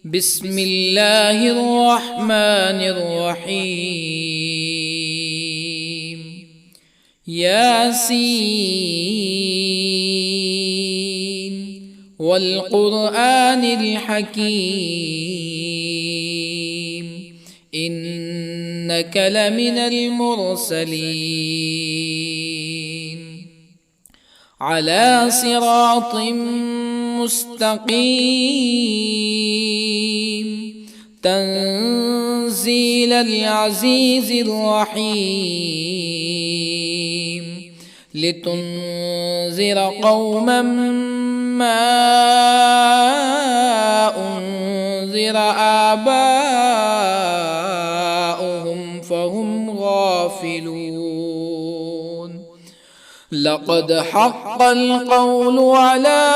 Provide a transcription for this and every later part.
بسم الله الرحمن الرحيم. ياسين والقرآن الحكيم إنك لمن المرسلين على صراط مستقيم تنزيل العزيز الرحيم لتنذر قوما ما أنذر آباؤهم فهم غافلون. لقد حق القول على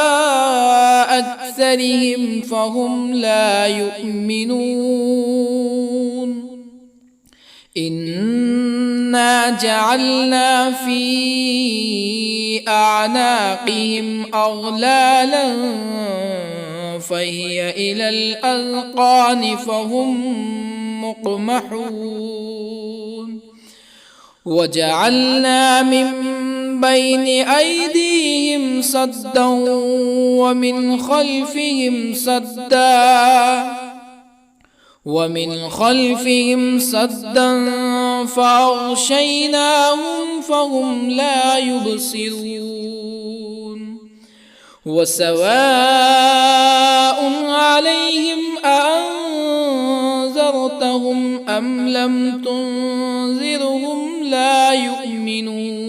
أكثرهم فهم لا يؤمنون. إنا جعلنا في أعناقهم أغلالا فهي إلى الأذقان فهم مقمحون. وجعلنا من بين أيديهم سدا ومن خلفهم سدا فأغشيناهم فهم لا يبصرون. وسواء عليهم أأنذرتهم أم لم تنذرهم لا يؤمنون.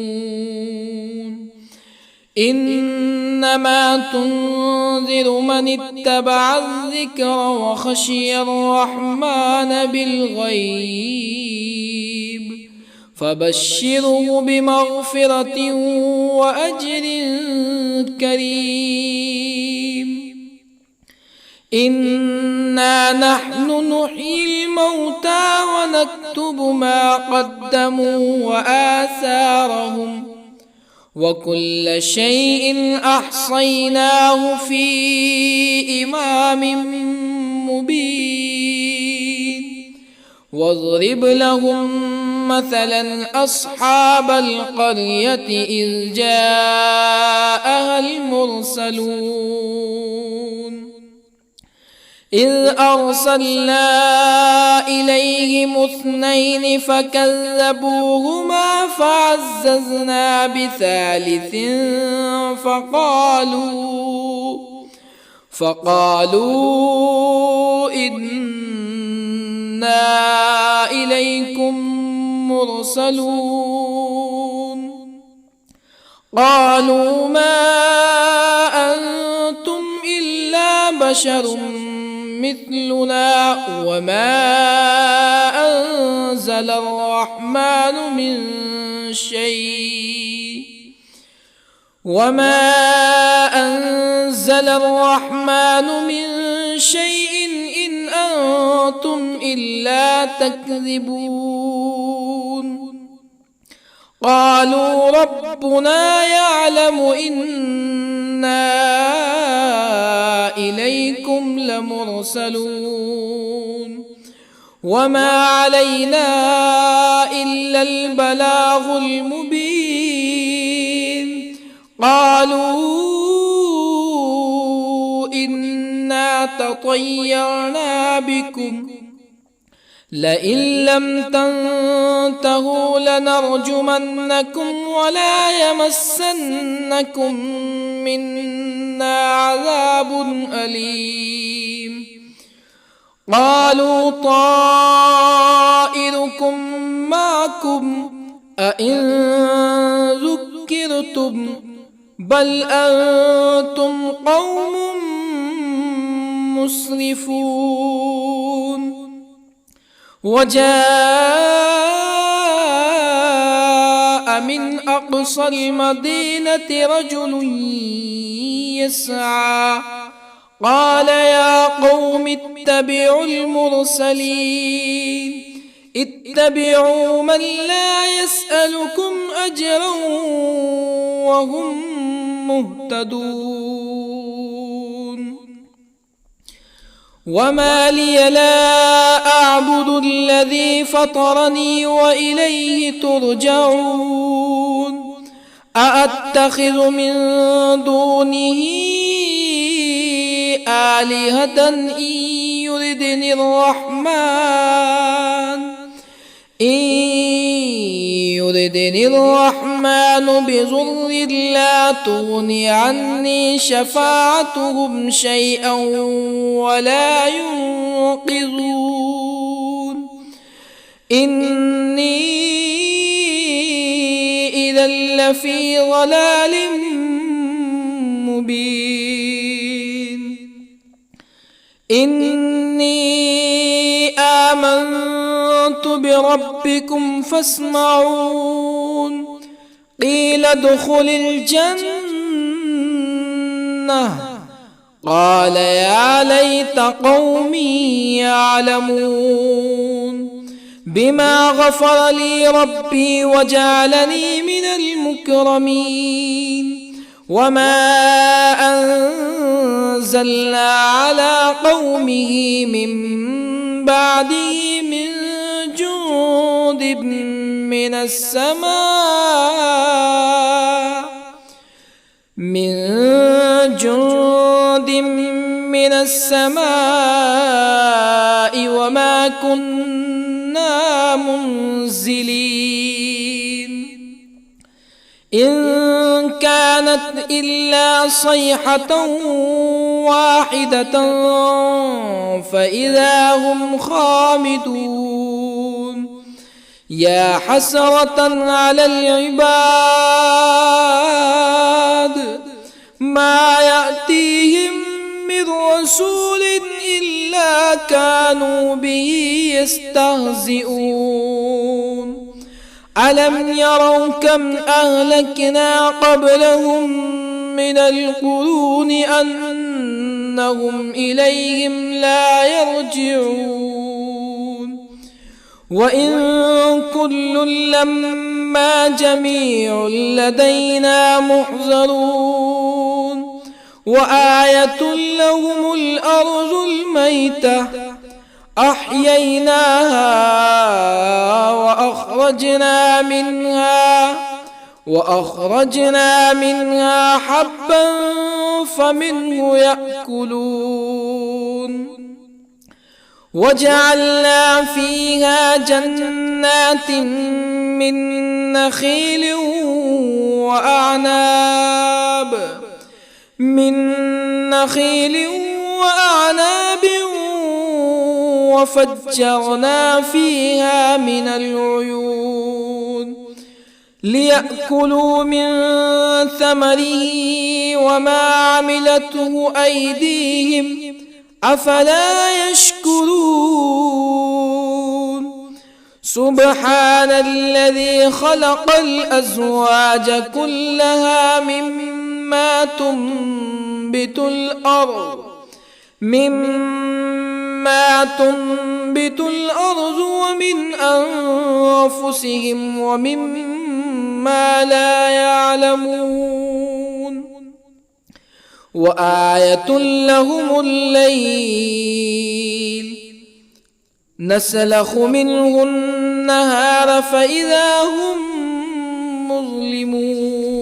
إنما تنذر من اتبع الذكر وخشي الرحمن بالغيب فبشره بمغفرة وأجر كريم. إنا نحن نحيي الموتى ونكتب ما قدموا وآثارهم وكل شيء أحصيناه في إمام مبين. واضرب لهم مثلا أصحاب القرية إذ جاءها المرسلون إذ أرسلنا إليهم اثنين فكذبوهما فعززنا بثالث فقالوا إنا إليكم مرسلون. قالوا ما أنتم إلا بشر مثلنا وما أنزل الرحمن من شيء إن أنتم إلا تكذبون. قالوا ربنا يعلم إنا إليكم لمرسلون وما علينا إلا البلاغ المبين. قالوا إنا تطيرنا بكم لئن لم تنتهوا لنرجمنكم ولا يمسنكم منا عذاب أليم. قالوا طائركم معكم أئن ذكرتم بل أنتم قوم مسرفون. وجاء من أقصى المدينة رجل يسعى قال يا قوم اتبعوا المرسلين اتبعوا من لا يسألكم أجرا وهم مهتدون. وما لي لا أعبد الذي فطرني وإليه ترجعون أأتخذ من دونه آلهة يردني الرحمن بضر لا تغن عني شفاعتهم شيئا ولا ينقذون إني إذا لفي ضلال مبين إني آمنت بربكم فاسمعون قيل ادخل الجنة قال يا ليت قومي يعلمون بما غفر لي ربي وجعلني من المكرمين وما أنزلنا على قومه من بعده من جند من السماء وما كنا منزلين إن كانت إلا صيحة واحدة فإذا هم خامدون يا حسرة على العباد ما يأتيهم من رسول إلا كانوا به يستهزئون ألم يروا كم أهلكنا قبلهم من القرون أنهم إليهم لا يرجعون وإن كل لما جميع لدينا محضرون وآية لهم الأرض الميتة أحييناها وأخرجنا منها حبا فمنه يأكلون وجعلنا فيها جنات من نخيل وأعناب وفجرنا فيها من العيون ليأكلوا من ثمره وما عملته أيديهم أفلا يشكرون سبحان الذي خلق الأزواج كلها مما تنبت الأرض ومن أنفسهم ومما لا يعلمون وآية لهم الليل نسلخ منه النهار فإذا هم مظلمون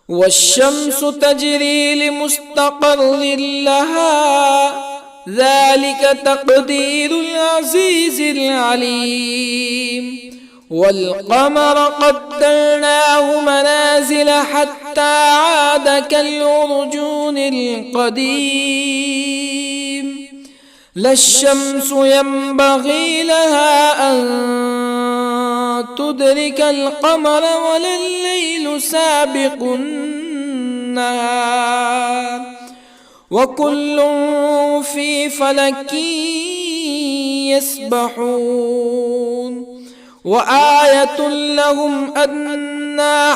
والشمس تجري لمستقر لها ذلك تقدير العزيز العليم والقمر قدرناه منازل حتى عاد كالعرجون القديم لا الشمس ينبغي لها أن تدرك القمر ولا الليل سابق النهار وكل في فلك يسبحون وآية لهم أنا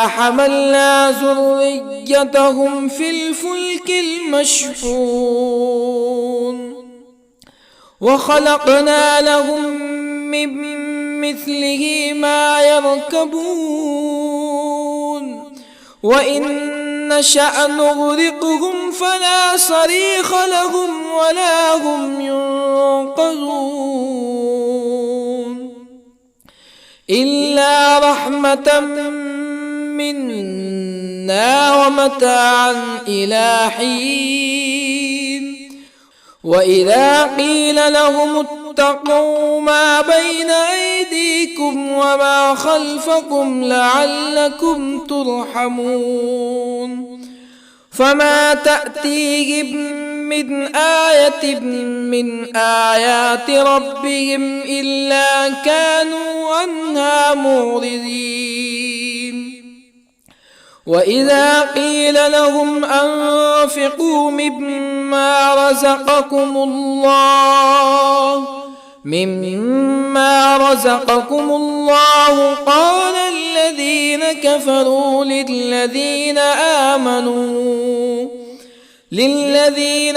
حملنا ذريتهم في الفلك المشحون وخلقنا لهم من مثله ما يركبون وإن نشأ نغرقهم فلا صريخ لهم ولا هم ينقذون إلا رحمة منا ومتاعا إلى حين وإذا قيل لهم اتقوا ما بين أيديكم وما خلفكم لعلكم ترحمون فما تأتيهم من آية من آيات ربهم إلا كانوا عنها معرضين وإذا قيل لهم أنفقوا مما رزقكم الله قال الذين كفروا للذين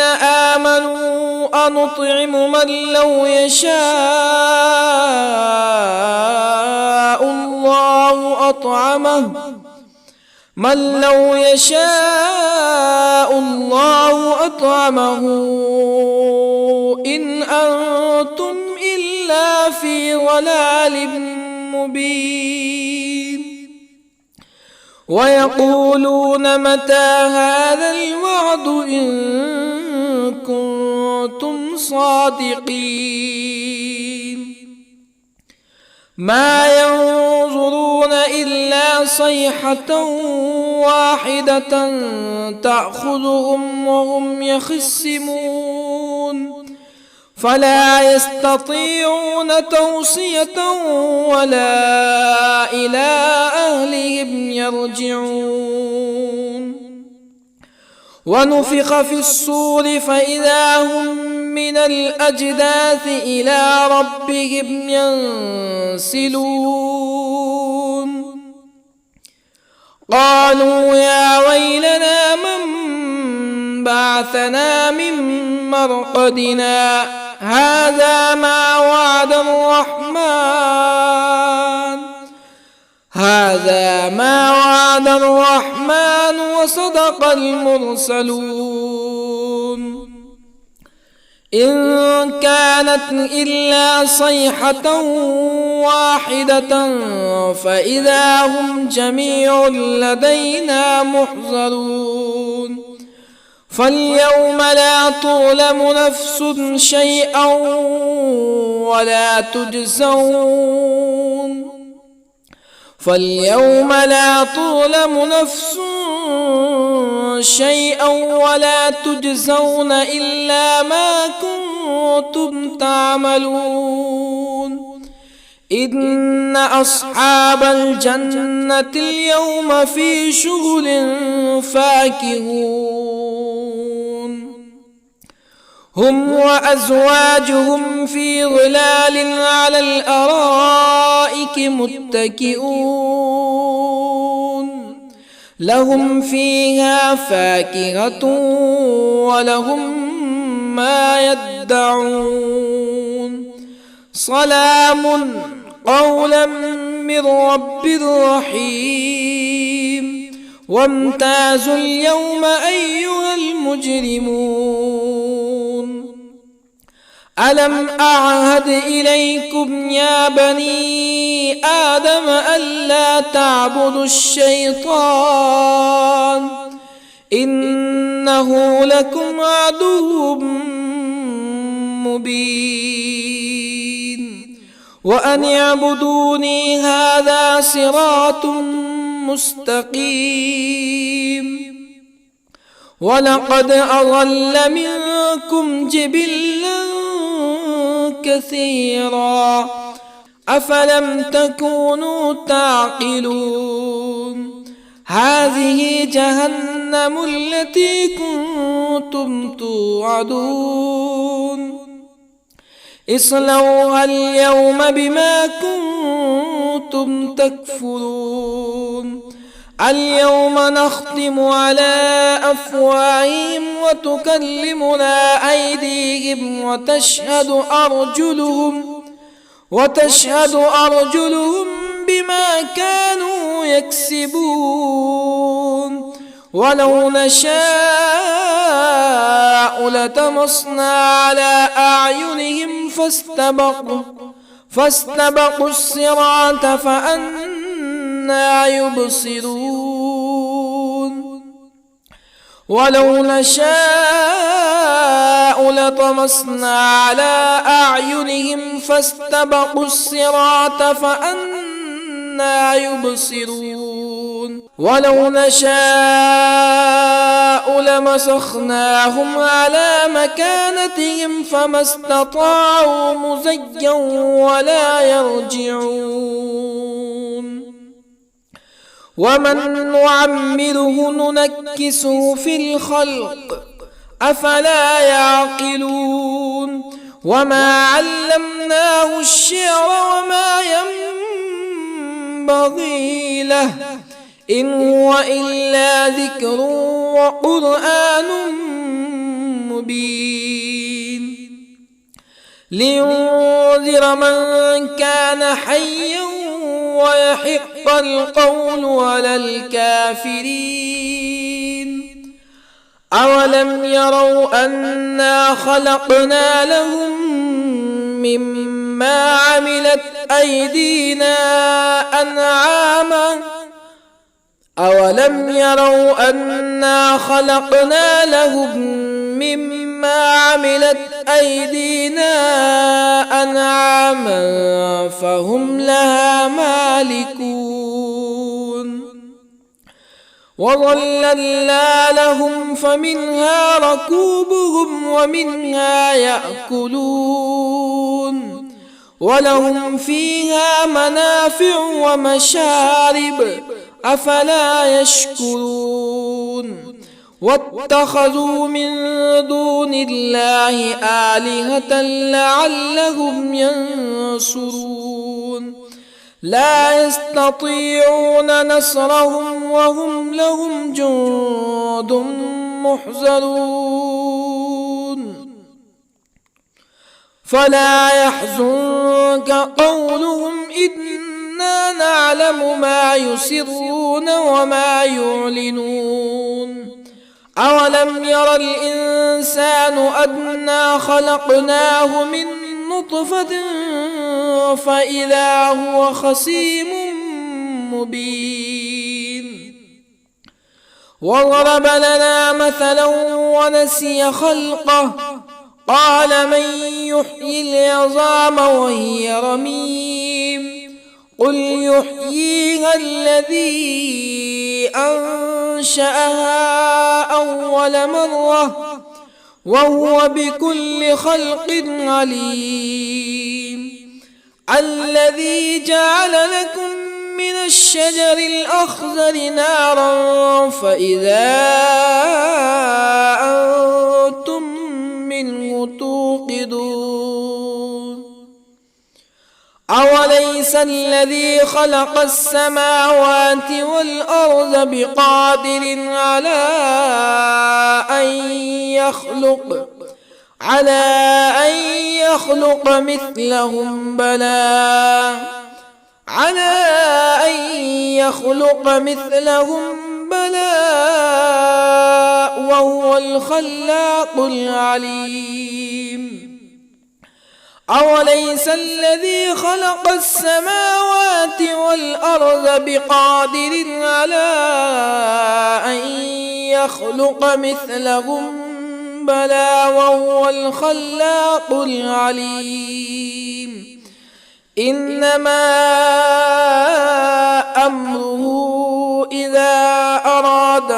آمنوا أنطعم من لو يشاء الله أطعمه إن أنتم إلا في ضلال مبين ويقولون متى هذا الوعد إن كنتم صادقين ما ينظرون إلا صيحة واحدة تأخذهم وهم يخصمون فلا يستطيعون توصية ولا إلى أهلهم يرجعون ونفخ في الصور فإذا هم من الأجداث إلى ربهم ينسلون قالوا يا ويلنا من بعثنا من مرقدنا هذا ما وعد الرحمن وصدق المرسلون إن كانت إلا صيحة واحدة فإذا هم جميع لدينا محضرون فاليوم لا تظلم نفس شيئا ولا تجزون إلا ما كنتم تعملون إن أصحاب الجنة اليوم في شغل فاكهون هم وأزواجهم في ظلال على الأرائك متكئون لهم فيها فاكهة ولهم ما يدعون سلام قولا من رب رحيم وامتازوا اليوم أيها المجرمون ألم أعهد إليكم يا بني آدم ألا تعبدوا الشيطان إنه لكم عدو مبين وأن اعبدوني هذا صراط مستقيم ولقد أضل منكم جبلا كثيرا أفلم تكونوا تعقلون هذه جهنم التي كنتم توعدون اصلوها اليوم بما كنتم تكفرون اليوم نختم على أفواههم وتكلمنا أيديهم وتشهد أرجلهم بما كانوا يكسبون ولو نشاء لطمسنا على أعينهم فاستبقوا الصراط فأنى يبصرون ولو نشاء لطمسنا على أعينهم فاستبقوا الصراط فأنى يبصرون ولو نشاء لمسخناهم على مكانتهم فما استطاعوا مزيا ولا يرجعون ومن نعمره ننكسه في الخلق أفلا يعقلون وما علمناه الشعر وما ينبغي له إن هو إلا ذكر وقرآن مبين لينذر من كان حيا ويحق القول على الكافرين أولم يروا أنا خلقنا لهم مما عملت أيدينا أنعاما أولم يروا أنا خلقنا لهم مما عملت أيدينا أنعاما فهم لها مالكون وظللنا لهم فمنها ركوبهم ومنها يأكلون ولهم فيها منافع ومشارب أفلا يشكرون واتخذوا من دون الله آلهة لعلهم ينصرون لا يستطيعون نصرهم وهم لهم جند محضرون فلا يحزنك قولهم إنا نعلم ما يسرون وما يعلنون أولم ير الإنسان أنا خلقناه من نطفة فإذا هو خصيم مبين وضرب لنا مثلا ونسي خلقه قال من يحيي العظام وهي رميم قل يحييها الذي أنشأها أول مرة وهو بكل خلق عليم الذي جعل لكم من الشجر الأخضر نارا فإذا أنتم منه توقدون أوليس الذي خلق السماوات والأرض بقادر على أن يخلق مثلهم بلى وهو الخلاق العليم أوليس الذي خلق السماوات والأرض بقادر على أن يخلق مثلهم بلى وهو الخلاق العليم إنما أمره إذا أراد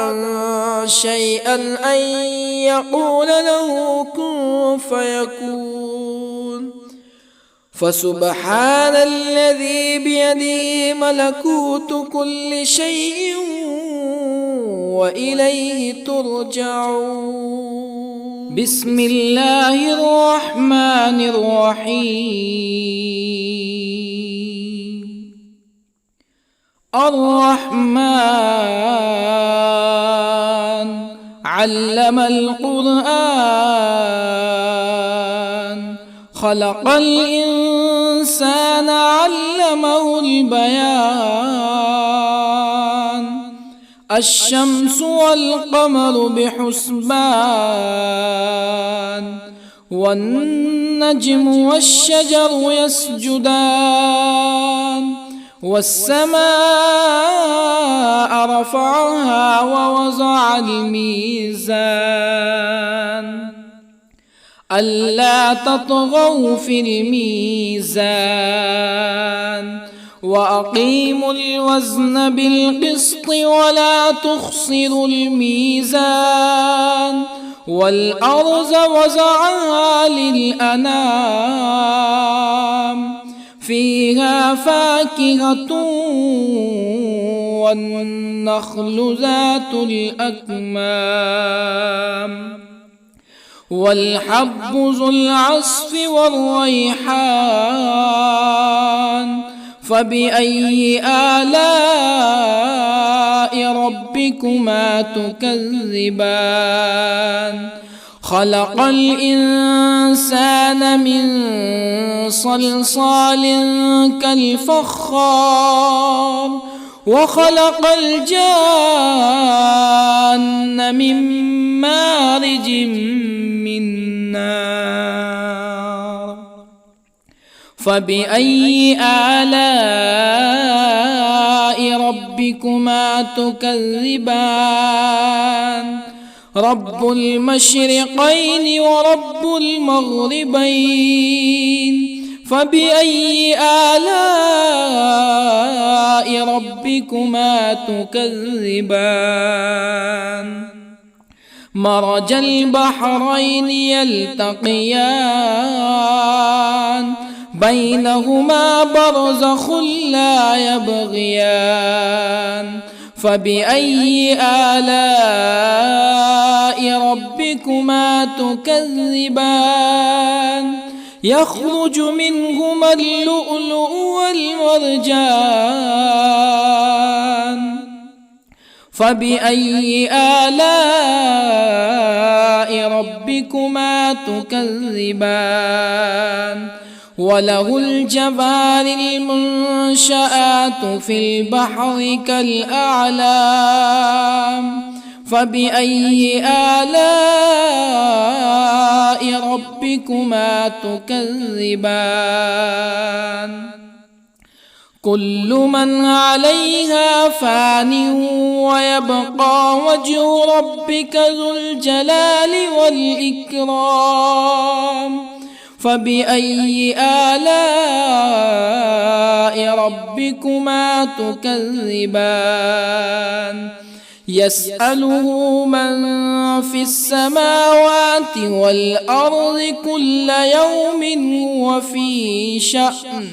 شيئا أن يقول له كن فيكون فسبحان الذي بيده ملكوت كل شيء وإليه ترجعون بسم الله الرحمن الرحيم الرحمن علم القرآن خلق الإنسان الإنسان علمه البيان الشمس والقمر بحسبان والنجم والشجر يسجدان والسماء رفعها ووضع الميزان ألا تطغوا في الميزان وأقيموا الوزن بالقسط ولا تخسروا الميزان والأرض وضعها للأنام فيها فاكهة والنخل ذات الأكمام والحب ذو العصف والريحان فبأي آلاء ربكما تكذبان خلق الإنسان من صلصال كالفخار وخلق الجان من مارج من نار فبأي آلاء ربكما تكذبان رب المشرقين ورب المغربين فبأي آلاء ربكما تكذبان مرج البحرين يلتقيان بينهما برزخ لا يبغيان فبأي آلاء ربكما تكذبان يخرج منهما اللؤلؤ والمرجان فبأي آلاء ربكما تكذبان وله الجوار المنشآت في البحر كالأعلام فبأي آلاء ربكما تكذبان كل من عليها فان ويبقى وجه ربك ذو الجلال والإكرام فبأي آلاء ربكما تكذبان يسأله من في السماوات والأرض كل يوم هو في شأن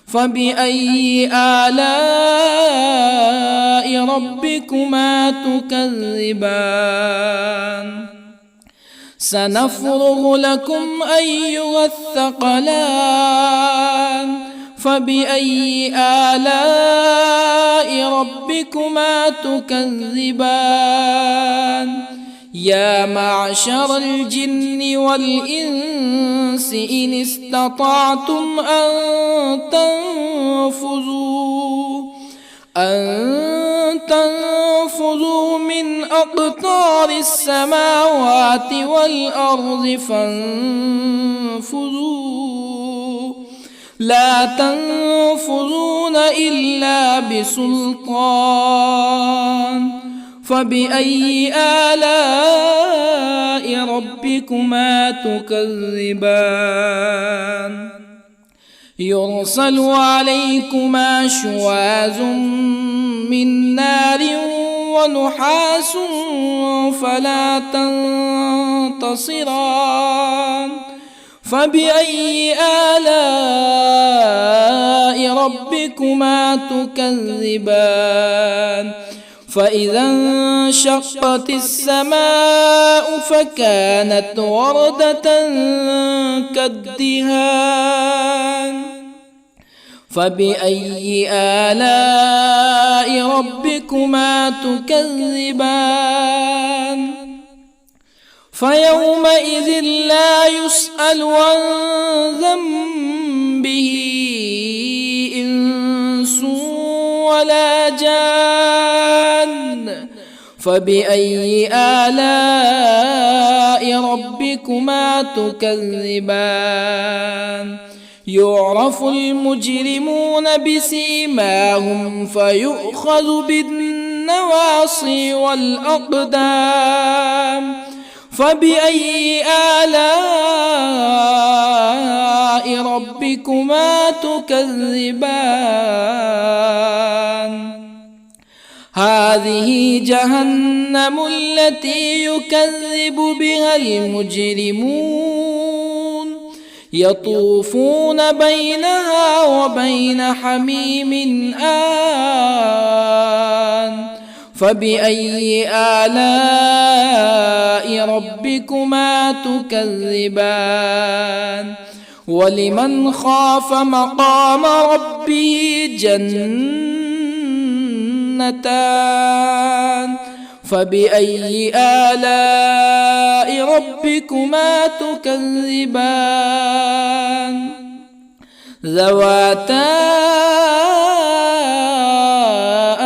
فبأي آلاء ربكما تكذبان سنفرغ لكم أيها الثقلان فبأي آلاء ربكما تكذبان يا معشر الجن والإنس إن استطعتم أن تنفذوا من أقطار السماوات والأرض فانفذوا لا تنفذون إلا بسلطان فبأي آلاء ربكما تكذبان يرسل عليكما شواظ من نار ونحاس فلا تنتصران فبأي آلاء ربكما تكذبان فإذا انشقت السماء فكانت وردة كالدهان فبأي آلاء ربكما تكذبان فيومئذ لا يسأل عن ذنبه ولا جان فبأي آلاء ربكما تكذبان يعرف المجرمون بسيماهم فيؤخذ بالنواصي والأقدام فبأي آلاء ربكما تكذبان هذه جهنم التي يكذب بها المجرمون يطوفون بينها وبين حميم آن فبأي آلاء ربكما تكذبان ولمن خاف مقام ربه جنتان فبأي آلاء ربكما تكذبان ذواتا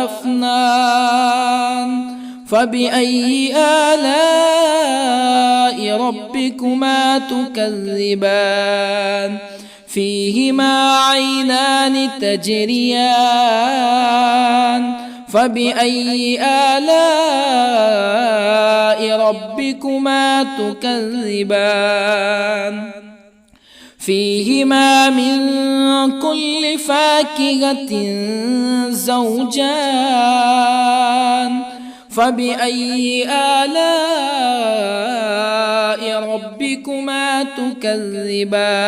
أفنان فبأي آلاء ربكما تكذبان فيهما عينان تجريان فبأي آلاء ربكما تكذبان فيهما من كل فاكهة زوجان فبأي آلاء ربكما تكذبان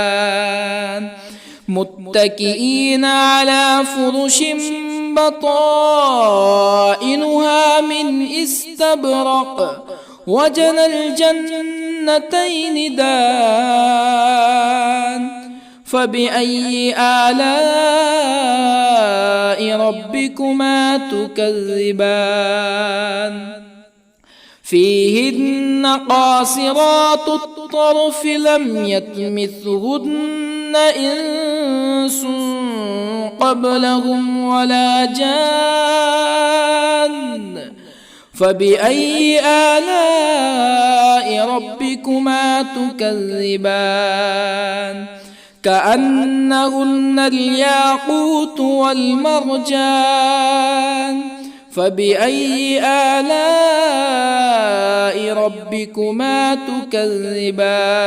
متكئين على فرش بطائنها من استبرق وجنى الجنتين دان فبأي آلاء ربكما تكذبان فيهن قاصرات الطرف لم يطمثهن إنس قبلهم ولا جان فبأي آلاء ربكما تكذبان كأنهن الياقوت والمرجان فبأي آلاء ربكما تكذبان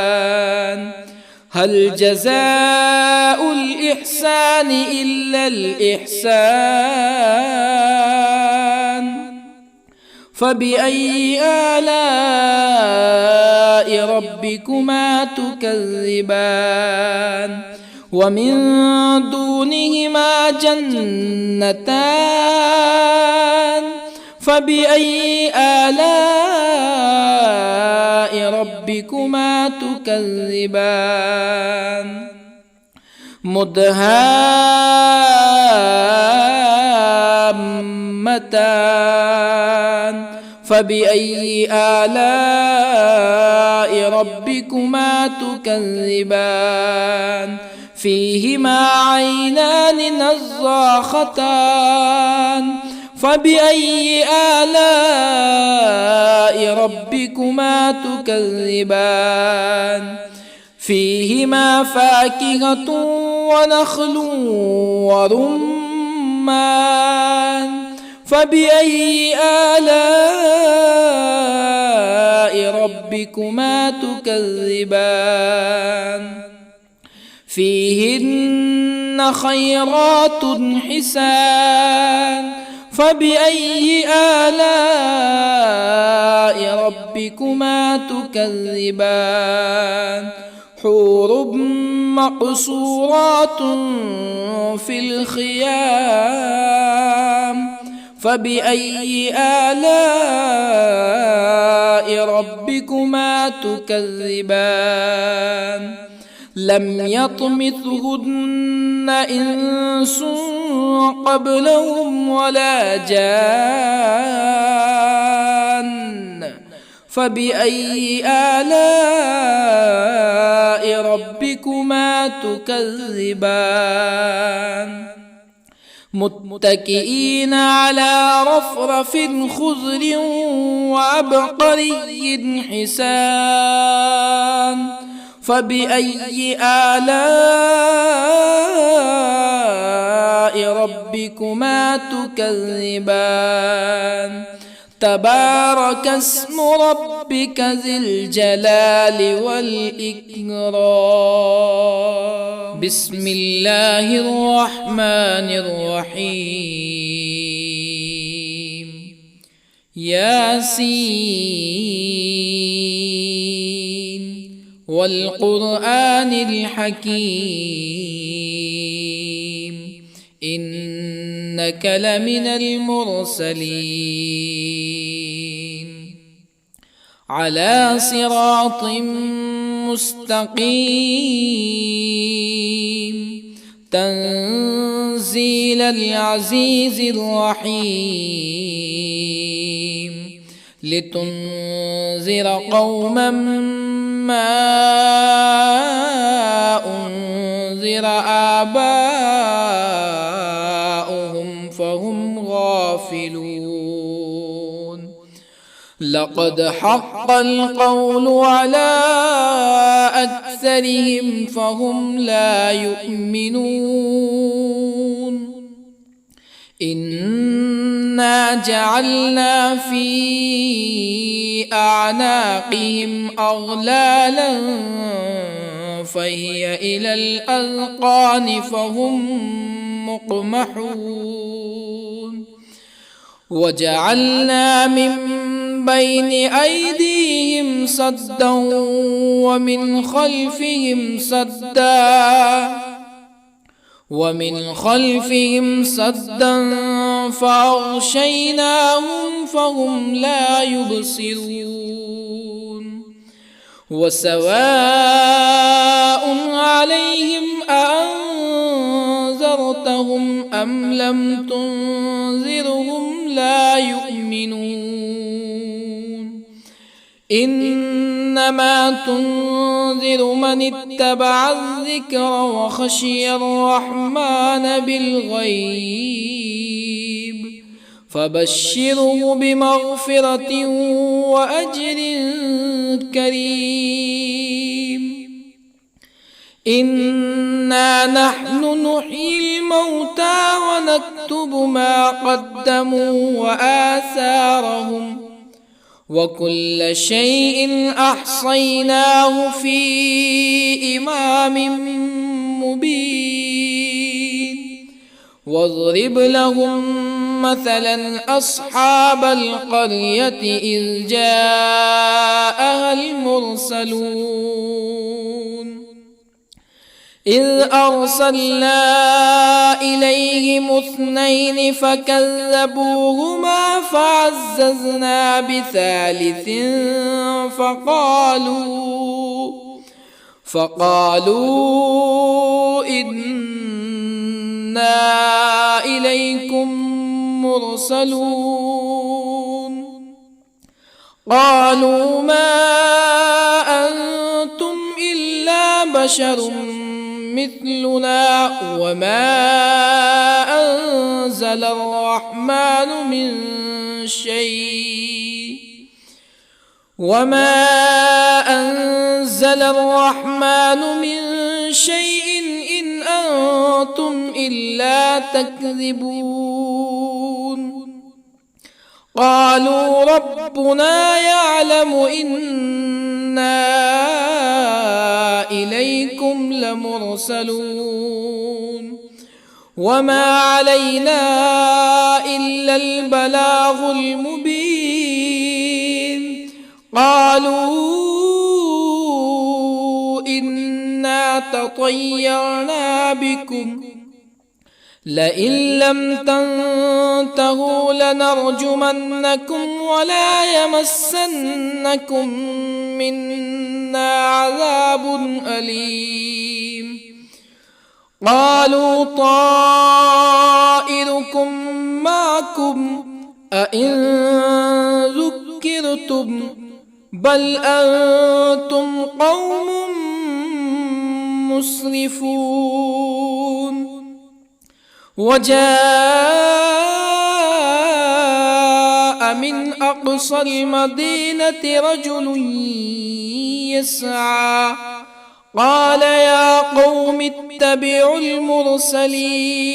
هل جزاء الإحسان إلا الإحسان فبأي آلاء ربكما تكذبان ومن دونهما جنتان فبأي آلاء ربكما تكذبان مدهامتان فبأي آلاء ربكما تكذبان فيهما عينان نضاختان فبأي آلاء ربكما تكذبان فيهما فاكهة ونخل ورمان فبأي آلاء ربكما تكذبان فيهن خيرات حسان فبأي آلاء ربكما تكذبان حور مقصورات في الخيام فبأي آلاء ربكما تكذبان لم يطمثهن إنس قبلهم ولا جان فبأي آلاء ربكما تكذبان متكئين على رفرف خضر وعبقري حسان فبأي آلاء ربكما تكذبان تبارك اسم ربك ذي الجلال والإكرام بسم الله الرحمن الرحيم ياسين والقرآن الحكيم إنك لمن المرسلين على صراط مستقيم تنزيل العزيز الرحيم لتنذر قوما ما أنذر آباؤهم فهم غافلون لقد حق القول على أكثرهم فهم لا يؤمنون إنا جعلنا في أعناقهم أغلالا فهي إلى الأذقان فهم مقمحون وجعلنا من بين أيديهم سدا ومن خلفهم سدا فأغشيناهم فهم لا يبصرون وسواء عليهم أأنذرتهم أم لم تنذرهم لا يؤمنون إنما تنذر من اتبع الذكر وخشي الرحمن بالغيب فبشره بمغفرة وأجر كريم إنا نحن نحيي الموتى ونكتب ما قدموا وآثارهم وكل شيء أحصيناه في إمام مبين واضرب لهم مثلا أصحاب القرية إذ جاءها المرسلون إذ أرسلنا إليهم اثنين فكذبوهما فعززنا بثالث فقالوا إنا إليكم مرسلون قالوا ما أنتم إلا بشر مثلنا وما أنزل الرحمن من شيء إن أنتم إلا تكذبون قالوا ربنا يعلم إنا إليكم لمرسلون وما علينا إلا البلاغ المبين قالوا إنا تطيرنا بكم لئن لم تنتهوا لنرجمنكم ولا يمسنكم منا عذاب أليم قالوا طائركم معكم أئن ذكرتم بل أنتم قوم مسرفون وجاء من أقصى المدينة رجل يسعى قال يا قوم اتبعوا المرسلين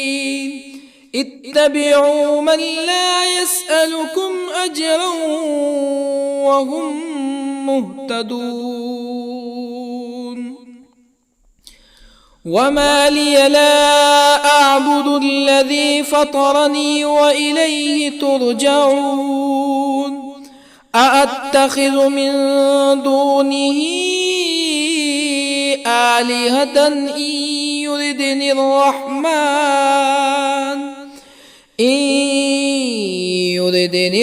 اتبعوا من لا يسألكم أجرا وهم مهتدون وما لي لا أعبد الذي فطرني وإليه ترجعون أأتخذ من دونه آلهة إن يردني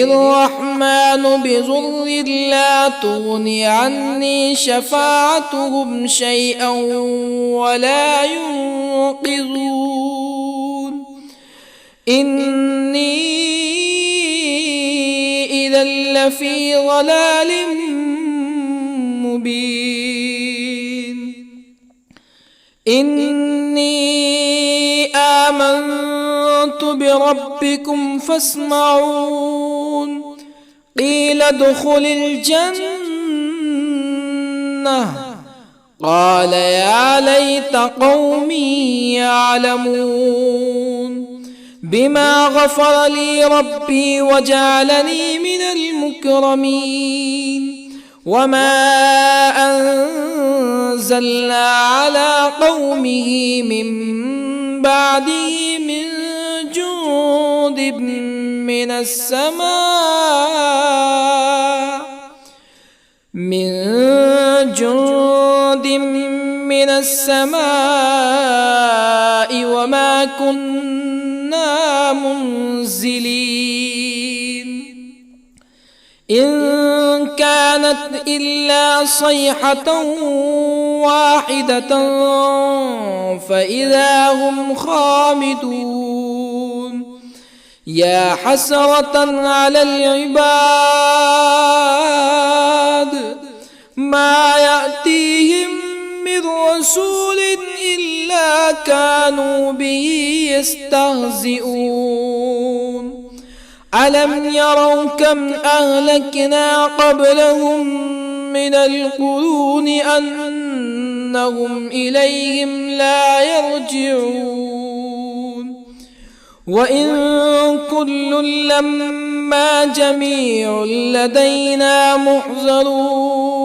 الرحمن بضر لا تغني عني شفاعتهم شيئا ولا ينقذون إني إذا لفي ضلال مبين إني آمنت بربكم فاسمعون قيل ادخل الجنة قال يا ليت قومي يعلمون بما غفر لي ربي وجعلني من المكرمين وما أنزلنا على قومه من بعده من جند من السماء وما كنا منزلين إن كانت إلا صيحة واحدة فإذا هم خامدون يا حسرة على العباد ما يأتيهم من رسول إلا كانوا به يستهزئون ألم يروا كم أهلكنا قبلهم من القرون أنهم إليهم لا يرجعون وإن كل لما جميع لدينا محضرون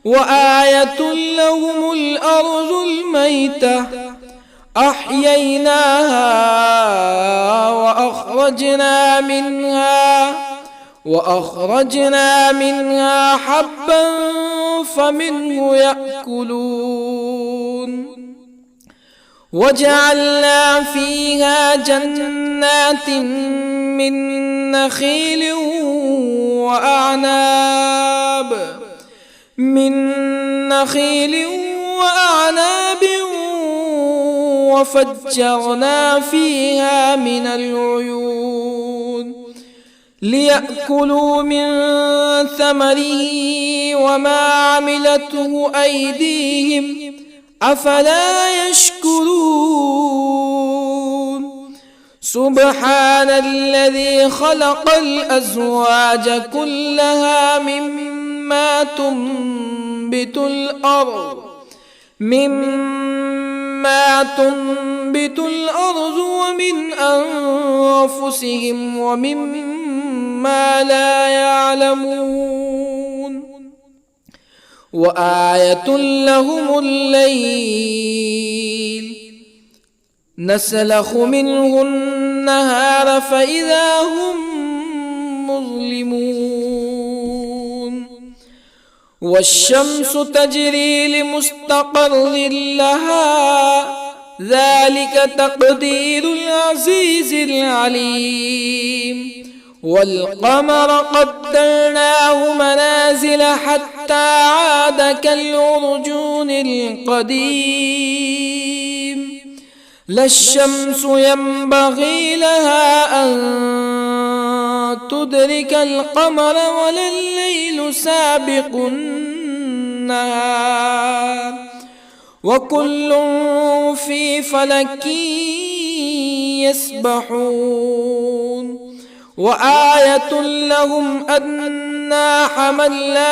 وآية لهم الأرض الميتة أحييناها وأخرجنا منها حبا فمنه يأكلون وجعلنا فيها جنات من نخيل وأعناب وفجرنا فيها من العيون ليأكلوا من ثمره وما عملته أيديهم أفلا يشكرون سبحان الذي خلق الأزواج كلها مما تنبت الأرض ومن أنفسهم ومما لا يعلمون وآية لهم الليل نسلخ منه النهار فإذا هم مظلمون والشمس تجري لمستقر لها ذلك تقدير العزيز العليم والقمر قدرناه منازل حتى عاد كالعرجون القديم لا الشمس ينبغي لها أن تدرك القمر ولا الليل سابق النهار وكل في فلك يسبحون وآية لهم أنا حملنا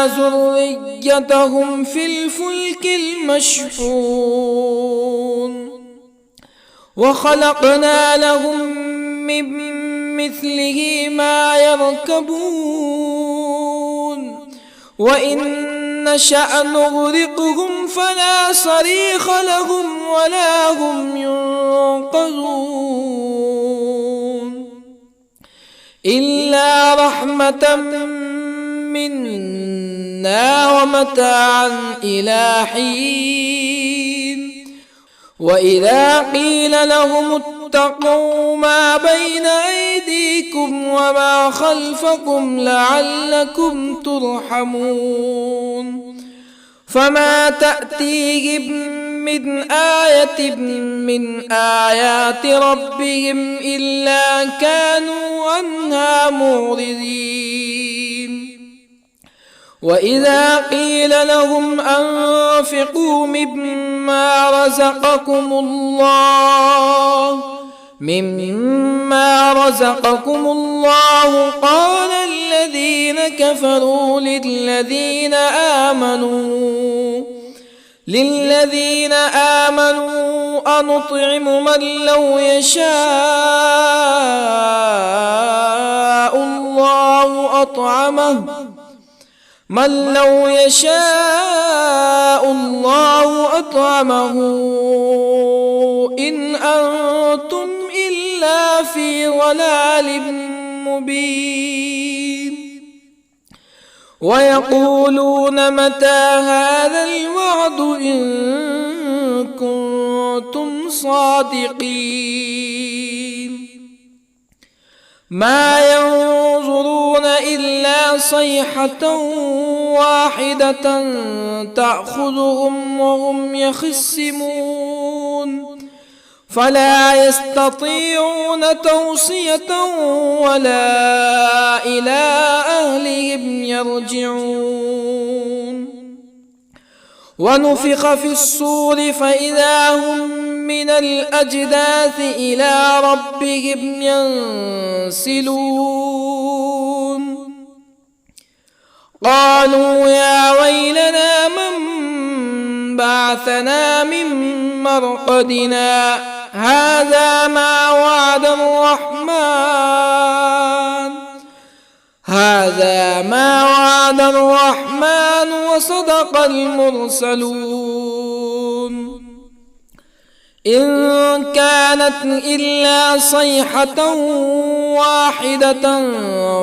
ذريتهم في الفلك المشحون وخلقنا لهم من مثله ما يركبون وإن نشأ نغرقهم فلا صريخ لهم ولا هم ينقذون إلا رحمة منا ومتاعا إلى حين وإذا قيل لهم اتقوا ما بين أيديكم وما خلفكم لعلكم ترحمون فما تأتيهم من آية من آيات ربهم إلا كانوا عنها معرضين وإذا قيل لهم أنفقوا مما رزقكم الله قال الذين كفروا للذين آمنوا أنطعم من لو يشاء الله أطعمه إن أنتم إلا في ضلال مبين ويقولون متى هذا الوعد إن كنتم صادقين ما ينظرون إلا صيحة واحدة تأخذهم وهم يخصمون فلا يستطيعون توصية ولا إلى أهلهم يرجعون ونفخ في الصور فإذا هم من الأجداث إلى ربهم ينسلون قالوا يا ويلنا من بعثنا من مرقدنا هذا ما وعد الرحمن وصدق المرسلون إن كانت إلا صيحة واحدة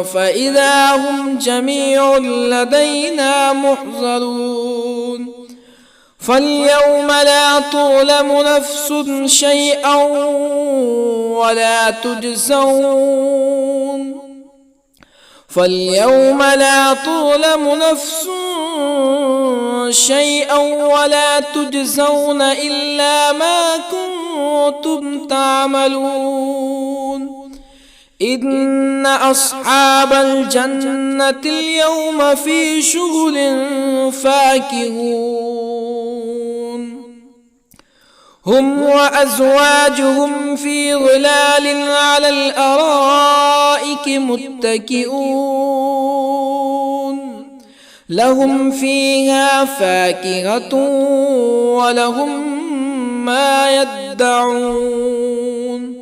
فإذا هم جميع لدينا محضرون فاليوم لا تظلم نفس شيئا ولا تجزون إلا ما كنتم تعملون إن أصحاب الجنة اليوم في شغل فاكهون هم وأزواجهم في ظلال على الأرائك متكئون لهم فيها فاكهة ولهم ما يدعون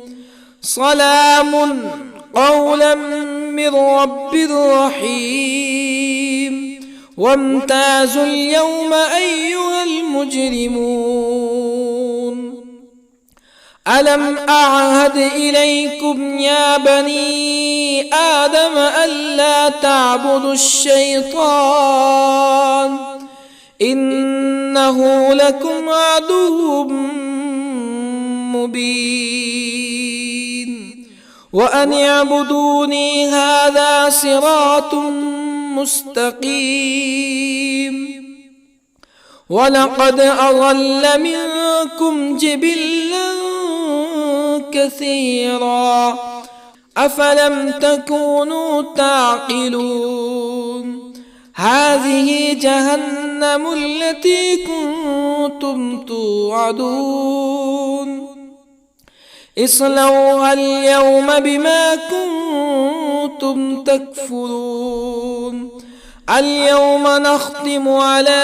سلام قولا من رب رحيم وامتازوا اليوم أيها المجرمون ألم أعهد إليكم يا بني آدم ألا تعبدوا الشيطان إنه لكم عدو مبين وأن اعبدوني هذا صراط مستقيم ولقد أضل منكم جبلا كثيرا أفلم تكونوا تعقلون هذه جهنم التي كنتم توعدون اصلوها اليوم بما كنتم تكفرون اليوم نختم على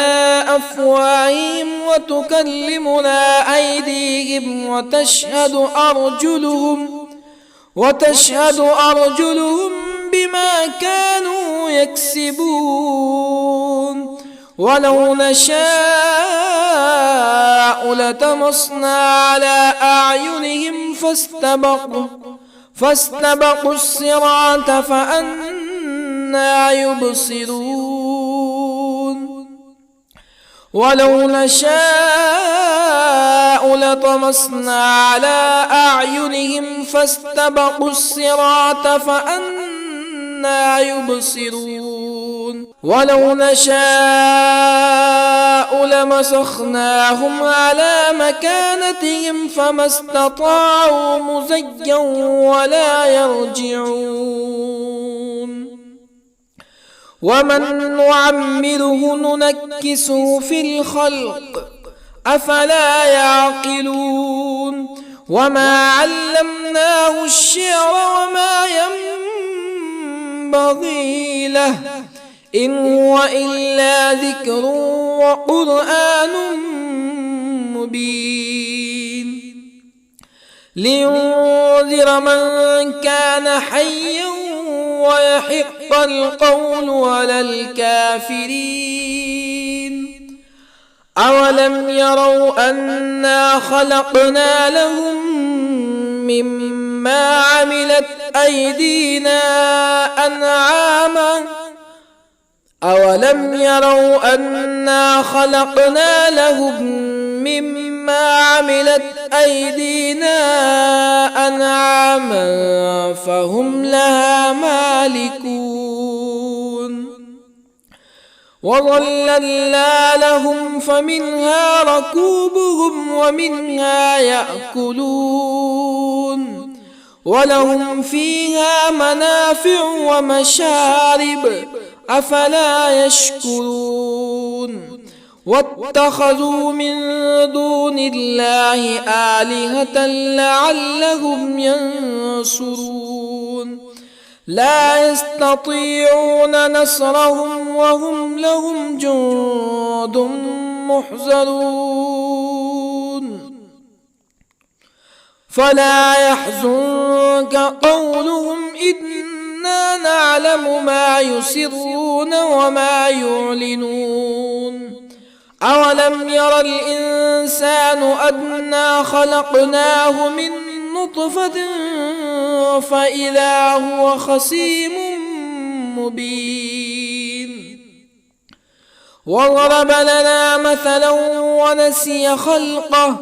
أفواههم وتكلمنا أيديهم وتشهد أرجلهم بما كانوا يكسبون ولو نشاء لطمسنا على أعينهم فاستبقوا الصراط فأنى يبصرون ولو نشاء لطمسنا على أعينهم فاستبقوا الصراط فأنى يبصرون ولو نشاء لمسخناهم على مكانتهم فما استطاعوا مزيا ولا يرجعون ومن نعمره ننكسه في الخلق أفلا يعقلون وما علمناه الشعر وما ينبغي له إن هو إلا ذكر وقرآن مبين لينذر من كان حيا ويحق القول على الكافرين أولم يروا أنا خلقنا لهم مما عملت أيدينا أنعاما فهم لها مالكون وظللنا لهم فمنها ركوبهم ومنها يأكلون ولهم فيها منافع ومشارب أفلا يشكرون واتخذوا من دون الله آلهة لعلهم ينصرون لا يستطيعون نصرهم وهم لهم جند محضرون فلا يحزنك قولهم إنا نعلم ما يسرون وما يعلنون أولم ير الإنسان أنا خلقناه من نطفة فإذا هو خصيم مبين وضرب لنا مثلا ونسي خلقه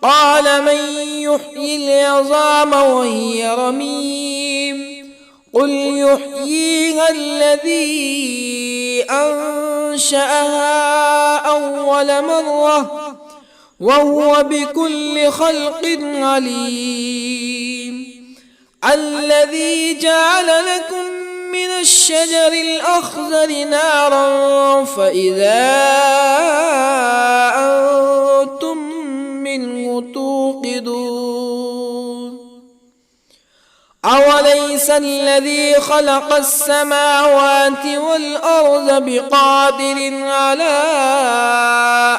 قال من يحيي العظام وهي رميم قل يحييها الذي أنشأها أول مرة وهو بكل خلق عليم الذي جعل لكم من الشجر الأخضر نارا فإذا أنتم منه توقدون أوليس الذي خلق السماوات والأرض بقادر على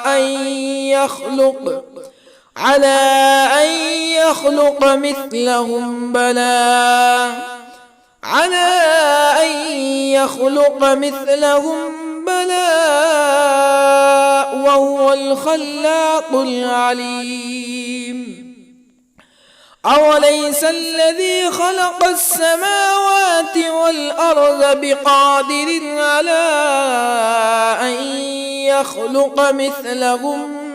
أن يخلق مثلهم بلى وهو الخلاق العليم أوليس الذي خلق السماوات والأرض بقادر على أن يخلق مثلهم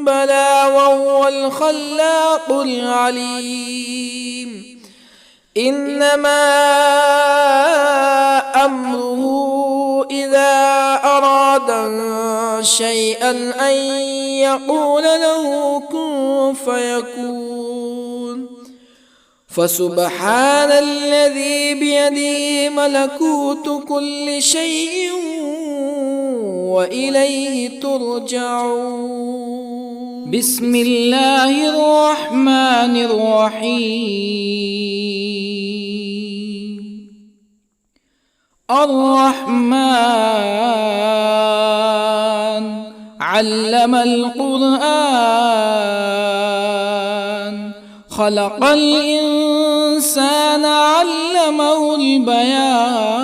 بلى وهو الخلاق العليم إنما أمره إذا أراد شيئا أن يقول له كن فيكون فسبحان الذي بيده ملكوت كل شيء وإليه ترجعون. بسم الله الرحمن الرحيم. الرحمن علم القرآن، خلق الإنسان علمه البيان.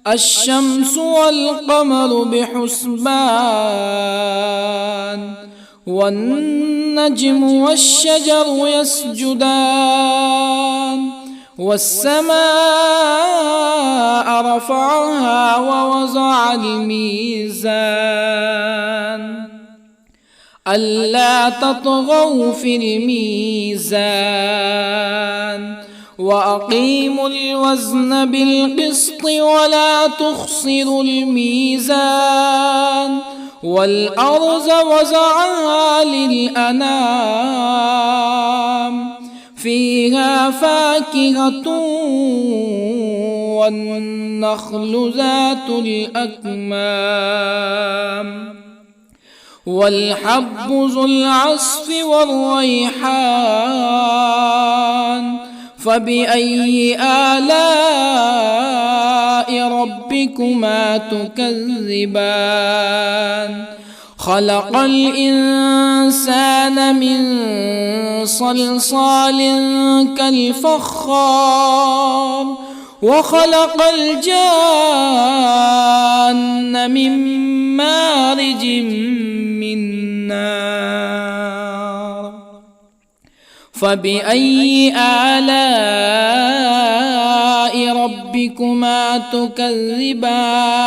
الشمس والقمر بحسبان، والنجم والشجر يسجدان. والسماء رفعها ووضع الميزان، ألا تطغوا في الميزان. وأقيموا الوزن بالقسط ولا تخسروا الميزان. والأرض وضعها للأنام، فيها فاكهة والنخل ذات الأكمام، والحب ذو العصف والريحان. فبأي آلاء ربكما تكذبان؟ خلق الإنسان من صلصال كالفخار، وخلق الجان من مارج من نار. فبأي آلاء ربكما تكذبان؟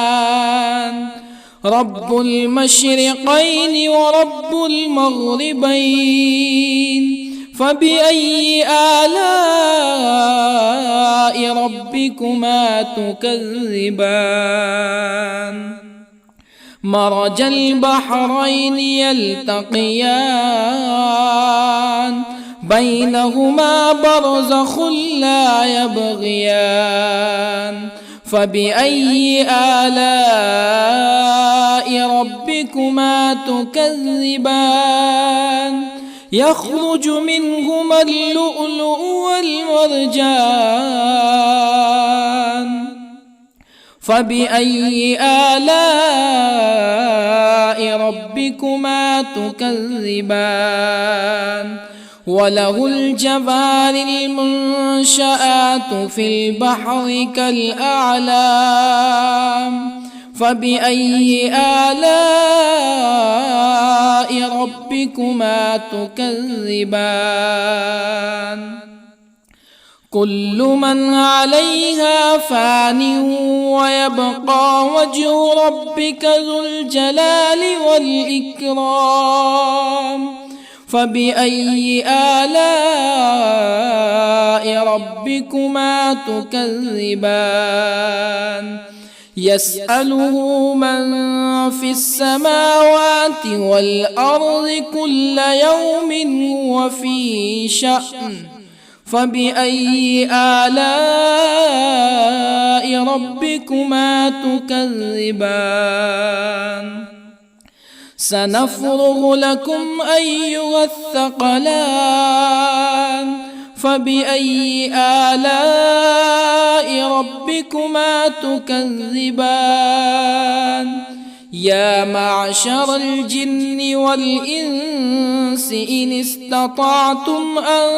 رب المشرقين ورب المغربين. فبأي آلاء ربكما تكذبان؟ مرج البحرين يلتقيان، بينهما برزخ لا يبغيان. فبأي آلاء ربكما تكذبان؟ يخرج منهما اللؤلؤ والمرجان. فبأي آلاء ربكما تكذبان؟ وله الجوار المنشآت في البحر كالأعلام. فبأي آلاء ربكما تكذبان؟ كل من عليها فان، ويبقى وجه ربك ذو الجلال والإكرام. فبأي آلاء ربكما تكذبان؟ يسأله من في السماوات والأرض كل يوم هو في شأن. فبأي آلاء ربكما تكذبان؟ سنفرغ لكم أيها الثقلان. فبأي آلاء ربكما تكذبان؟ يا معشر الجن والإنس إن استطعتم أن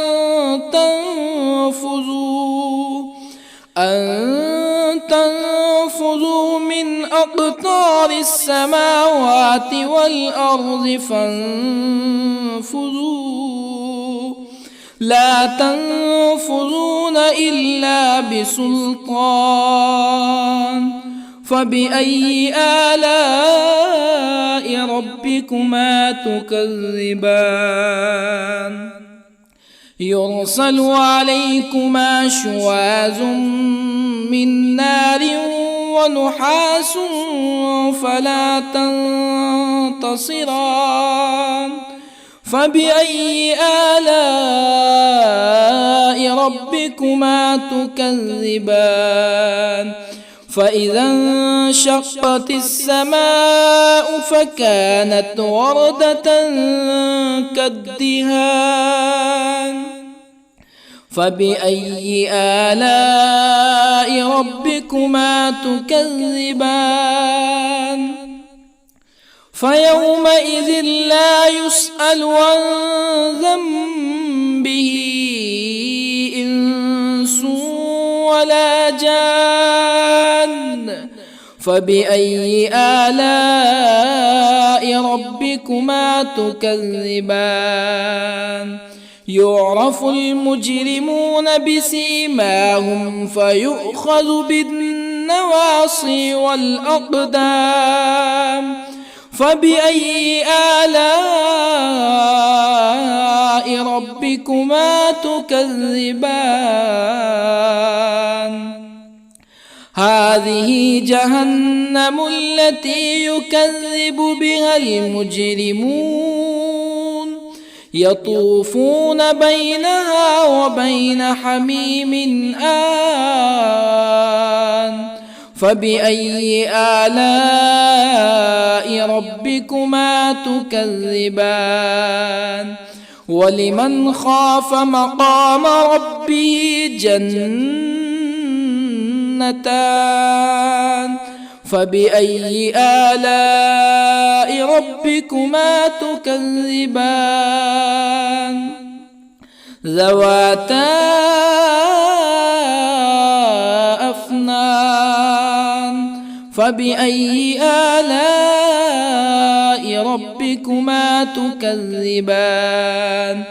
تنفذوا من أقطار السماوات والأرض فانفذوا، لا تنفذون إلا بسلطان. فبأي آلاء ربكما تكذبان؟ يرسل عليكما شواظ من نار ونحاس فلا تنتصران. فبأي آلاء ربكما تكذبان؟ فإذا انشقت السماء فكانت وردة كالدهان فبأي آلاء ربكما تكذبان فيومئذ لا يسأل عن ذنبه إنس ولا جان فبأي آلاء ربكما تكذبان يعرف المجرمون بسيماهم فيؤخذ بالنواصي والأقدام فبأي آلاء ربكما تكذبان هذه جهنم التي يكذب بها المجرمون يطوفون بينها وبين حميم آن فبأي آلاء ربكما تكذبان ولمن خاف مقام ربه جنتان فبأي آلاء ربكما تكذبان ذواتا أفنان فبأي آلاء ربكما تكذبان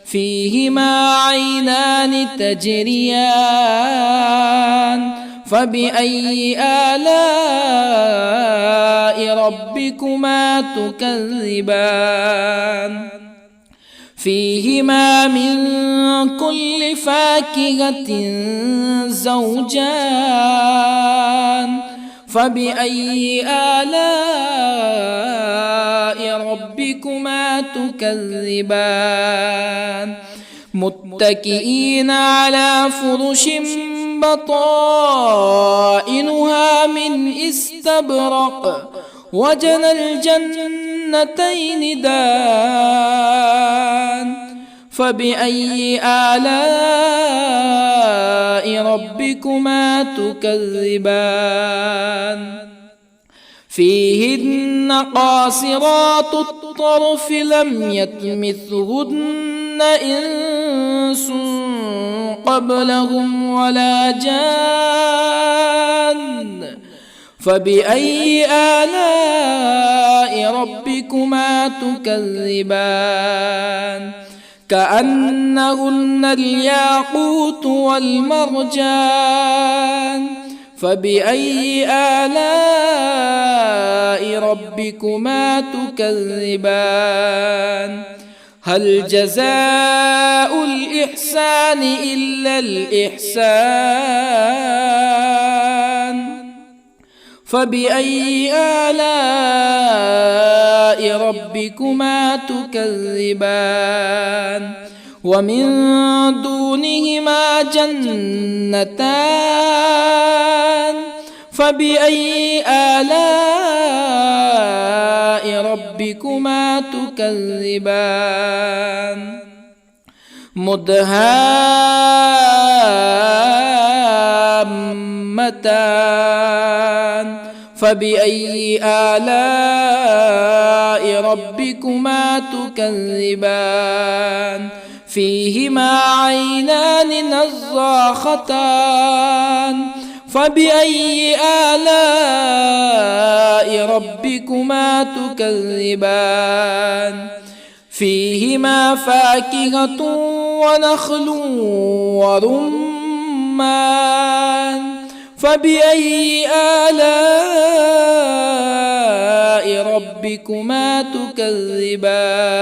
فيهما عينان تجريان فبأي آلاء ربكما تكذبان فيهما من كل فاكهة زوجان فبأي آلاء ربكما تكذبان متكئين على فرش بطائنها من استبرق وجنى الجنتين دان فبأي آلاء ربكما تكذبان فيهن قاصرات الطرف لم يطمثهن إنس قبلهم ولا جان فبأي آلاء ربكما تكذبان كأنهن الياقوت والمرجان فبأي آلاء ربكما تكذبان هل جزاء الإحسان إلا الإحسان فبأي آلاء ربكما تكذبان ومن دونهما جنتان فبأي آلاء ربكما تكذبان مدهامتان فبأي آلاء ربكما تكذبان فيهما عينان نضاختان فبأي آلاء ربكما تكذبان فيهما فاكهة ونخل ورمان فبأي آلاء ربكما تكذبان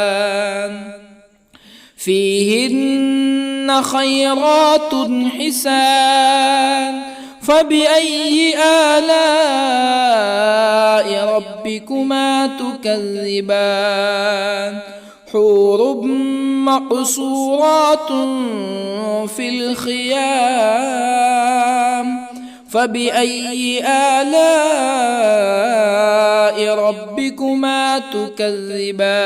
فيهن خيرات حسان فبأي آلاء ربكما تكذبان حور مقصورات في الخيام فبأي آلاء ربكما تكذبان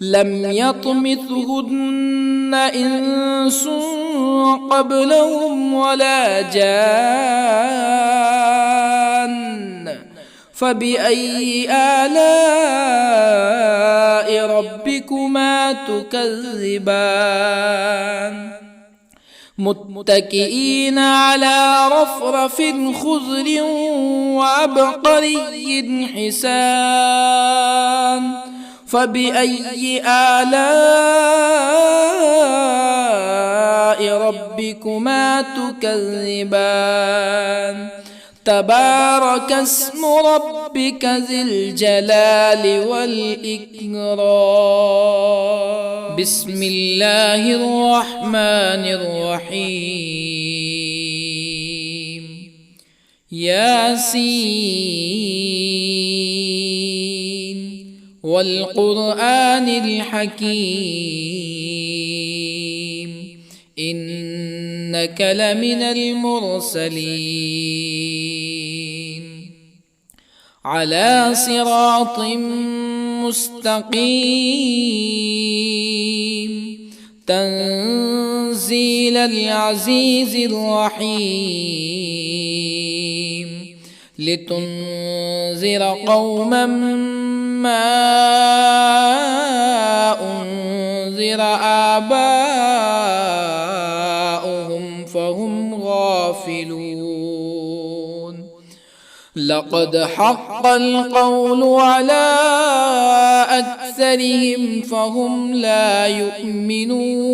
لم يطمثهن إنس قبلهم ولا جان فبأي آلاء ربكما تكذبان متكئين على رفرف خضر وعبقري حسان فبأي آلاء ربكما تكذبان تبارك اسم ربك ذي الجلال والإكرام بسم الله الرحمن الرحيم ياسين والقرآن الحكيم إنك لمن المرسلين على صراط مستقيم تنزيل العزيز الرحيم لتنذر قوما ما أنذر آباؤهم فهم غافلون لقد حق القول على أكثرهم فهم لا يؤمنون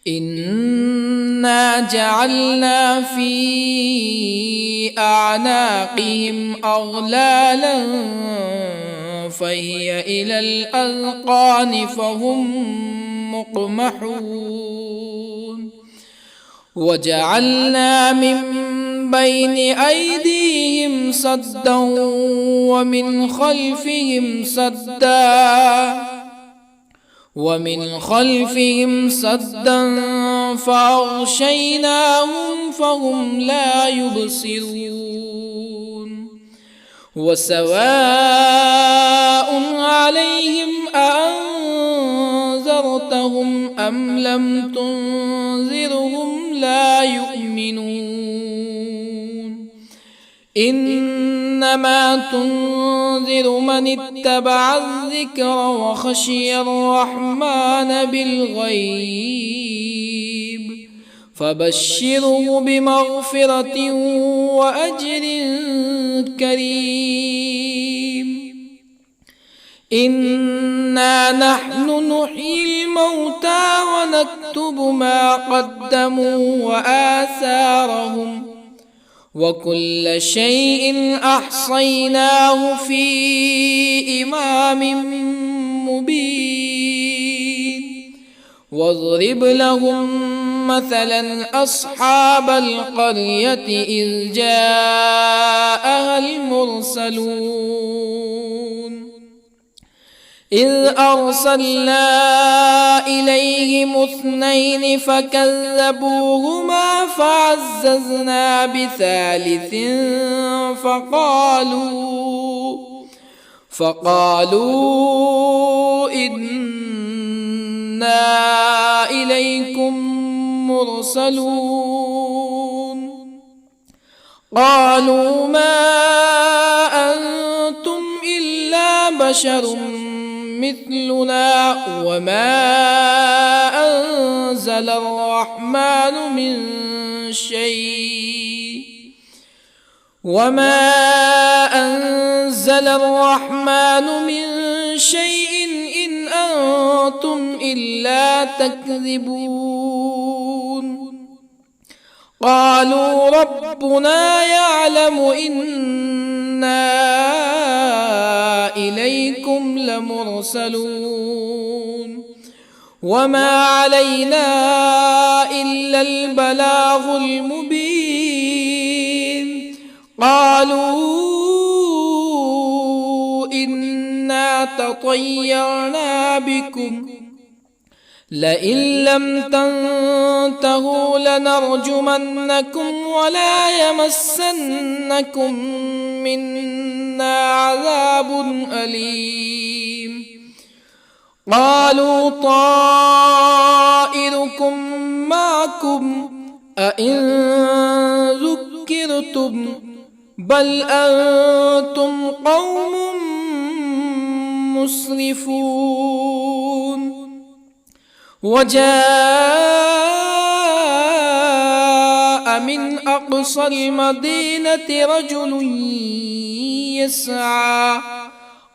إنا جعلنا في أعناقهم أغلالا فهي إلى الأذقان فهم مقمحون وجعلنا من بين أيديهم سدا ومن خلفهم سدا فأغشيناهم فهم لا يبصرون وسواء عليهم أأنذرتهم أم لم تنذرهم لا يؤمنون إنما تنذر من اتبع الذكر وخشي الرحمن بالغيب فبشره بمغفرة وأجر كريم إنا نحن نحيي الموتى ونكتب ما قدموا وآثارهم وكل شيء أحصيناه في إمام مبين واضرب لهم مثلا أصحاب القرية إذ جاءها المرسلون إذ أرسلنا إليهم اثنين فكذبوهما فعززنا بثالث فقالوا إنا إليكم مرسلون قالوا ما أنتم إلا بشر مثلنا وما أنزل الرحمن من شيء إن أنتم إلا تكذبون قالوا ربنا يعلم إنا إليكم لمرسلون وما علينا إلا البلاغ المبين قالوا إنا تطيرنا بكم لئن لم تنتهوا لنرجمنكم ولا يمسنكم منا عذاب أليم قالوا طائركم معكم أئن ذكرتم بل أنتم قوم مسرفون وجاء من أقصى المدينة رجل يسعى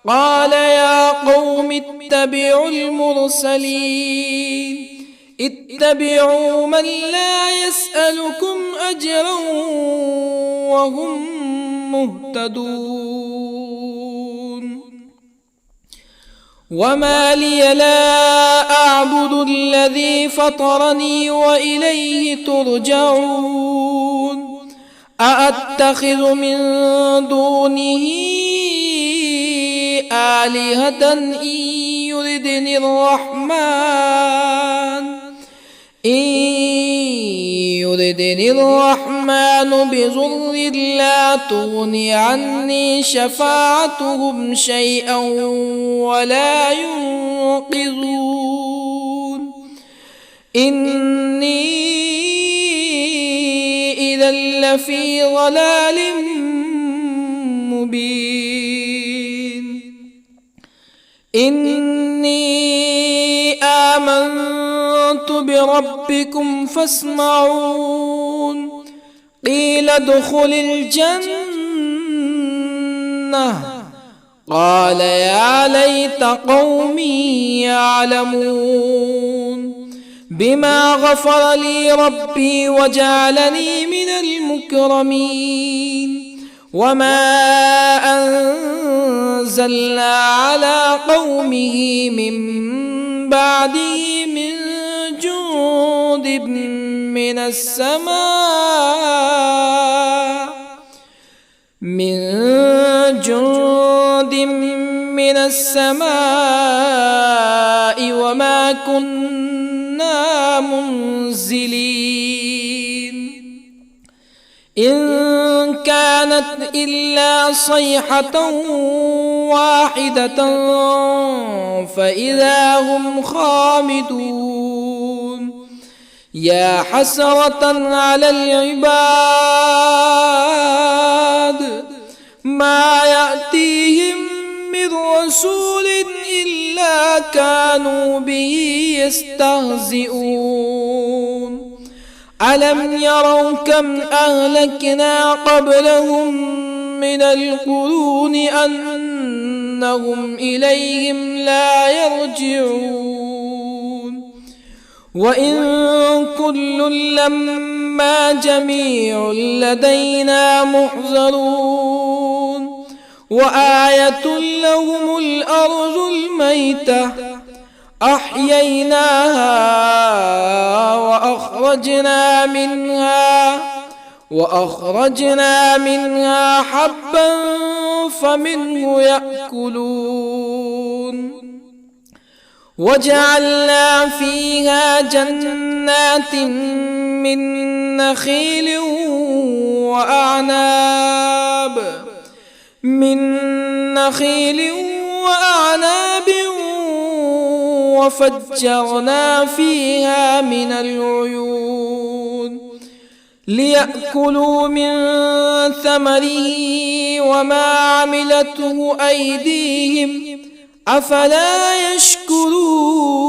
قال يا قوم اتبعوا المرسلين اتبعوا من لا يسألكم أجرا وهم مهتدون وما لي لا أعبد الذي فطرني وإليه ترجعون أأتخذ من دونه آلهة إن يردني الرحمن بضر لا تغني عني شفاعتهم شيئا ولا ينقذون إني إذا لفي ضلال مبين إني آمنت بربكم فاسمعون قيل ادخل الجنة قال يا ليت قومي يعلمون بما غفر لي ربي وجعلني من المكرمين وما أنزلنا على قومه من بعده من جند من السماء وما كنا منزلين إن كانت إلا صيحة واحدة فإذا هم خامدون يا حسرة على العباد ما يأتيهم من رسول إلا كانوا به يستهزئون ألم يروا كم أهلكنا قبلهم من القرون أنهم إليهم لا يرجعون وإن كل لما جميع لدينا محضرون وآية لهم الأرض الميتة أحييناها وأخرجنا منها حبا فمنه يأكلون وجعلنا فيها جنات من نخيل وأعناب وفجرنا فيها من العيون ليأكلوا من ثمره وما عملته أيديهم أفلا يشكرون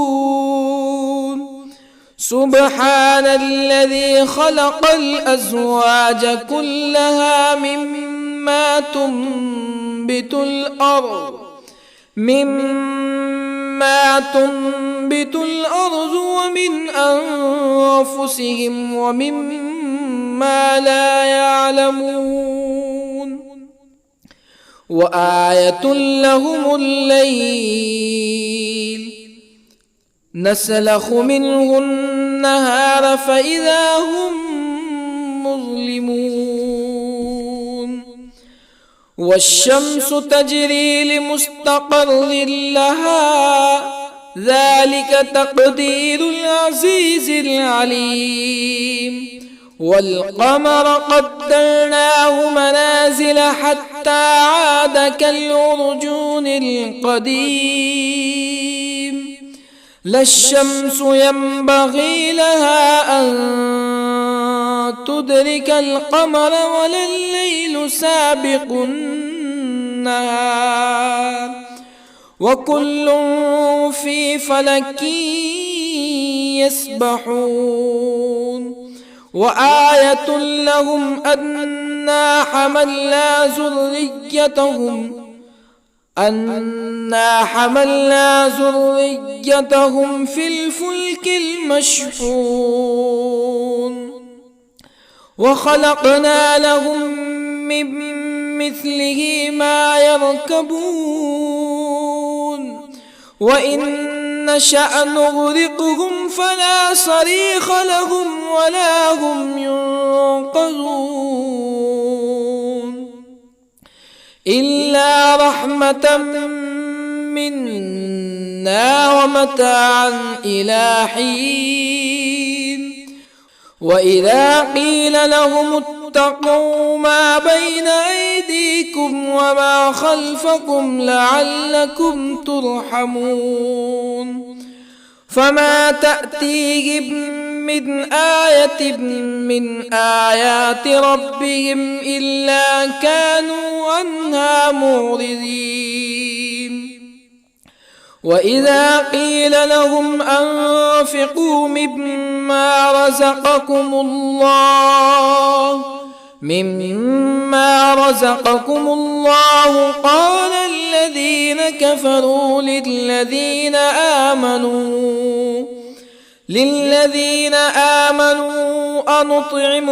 سبحان الذي خلق الأزواج كلها مما تنبت الأرض ومن أنفسهم ومما لا يعلمون وآية لهم الليل نسلخ منه النهار فإذا هم مظلمون والشمس تجري لمستقر لها ذلك تقدير العزيز العليم. والقمر قدرناه منازل حتى عاد كالعرجون القديم. لا الشمس ينبغي لها أن تدرك القمر ولا الليل سابق النهار وكل في فلك يسبحون. وآية لهم أنا حملنا ذريتهم في الفلك المشحون وخلقنا لهم من مثله ما يركبون وإن نشأ نغرقهم فلا صريخ لهم ولا هم ينقذون إلا رحمة منا ومتاعا إلى حين. وإذا قيل لهم اتقوا ما بين أيديكم وما خلفكم لعلكم ترحمون فما تأتيهم من آية من آيات ربهم إلا كانوا عنها معرضين. وإذا قيل لهم أنفقوا مما رزقكم الله قال الذين كفروا للذين آمنوا أنطعم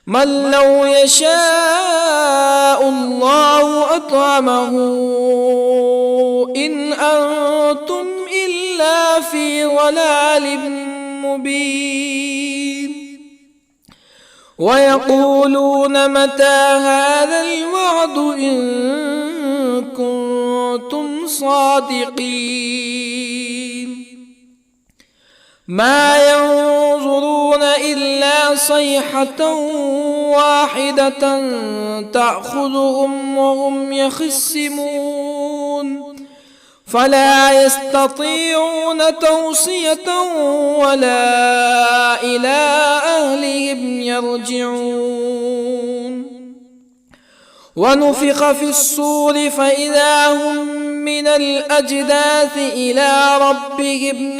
من لو يشاء الله أطعمه إن أنتم إلا في ضلال مبين. ويقولون متى هذا الوعد إن كنتم صادقين ما ينظرون إلا صيحة واحدة تأخذهم وهم يخصمون فلا يستطيعون توصية ولا إلى أهلهم يرجعون. ونفخ في الصور فإذا هم من الأجداث إلى ربهم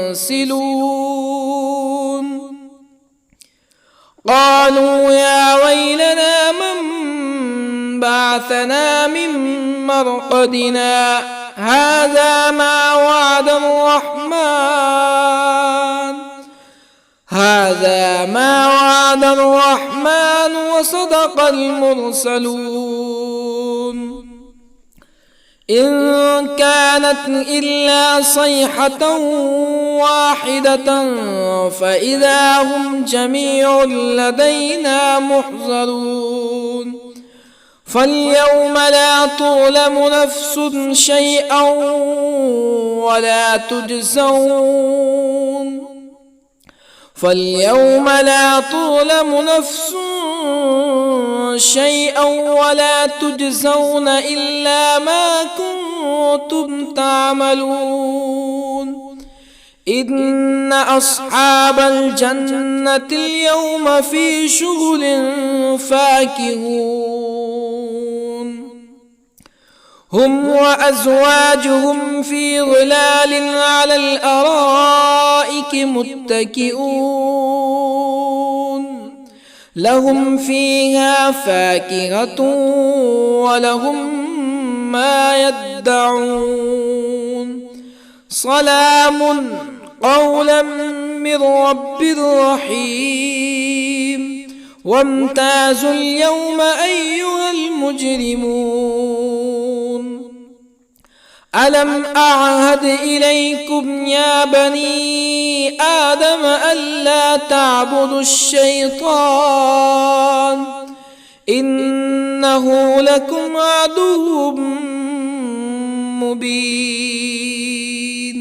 ينسلون قالوا يا ويلنا من بعثنا من مرقدنا هذا ما وعد الرحمن وصدق المرسلون إن كانت إلا صيحة واحدة فإذا هم جميع لدينا محضرون فاليوم لا تظلم نفس شيئا ولا تجزون إلا ما كنتم تعملون إن أصحاب الجنة اليوم في شغل فاكهون هم وأزواجهم في ظلال على الأرائك متكئون لهم فيها فاكهة ولهم ما يدعون سلام قولا من رب رحيم وامتازوا اليوم أيها المجرمون ألم أعهد إليكم يا بني آدم ألا تعبدوا الشيطان إنه لكم عدو مبين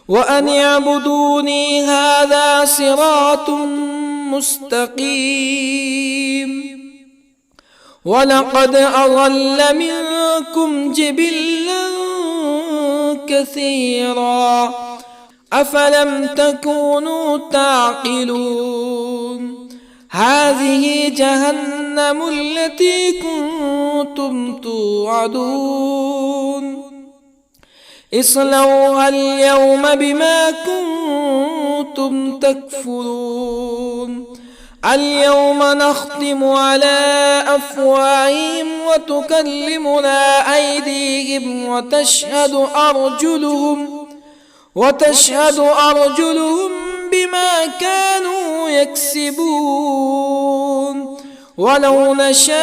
وأن اعبدوني هذا صراط مستقيم ولقد أضل منكم جبلا كثيرا أفلم تكونوا تعقلون هذه جهنم التي كنتم توعدون اصلوها اليوم بما كنتم تكفرون اليوم نختم على أفواههم وتكلمنا أيديهم وتشهد أرجلهم بما كانوا يكسبون ولو نشاء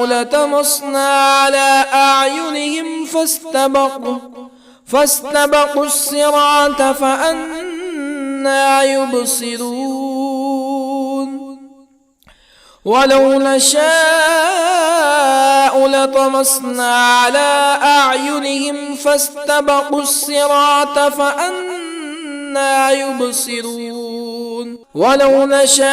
لطمسنا على أعينهم فاستبقوا الصراط فأنى يبصرون ولو نشاء لطمسنا على أعينهم فاستبقوا الصراط فأنى يبصرون ولو نشاء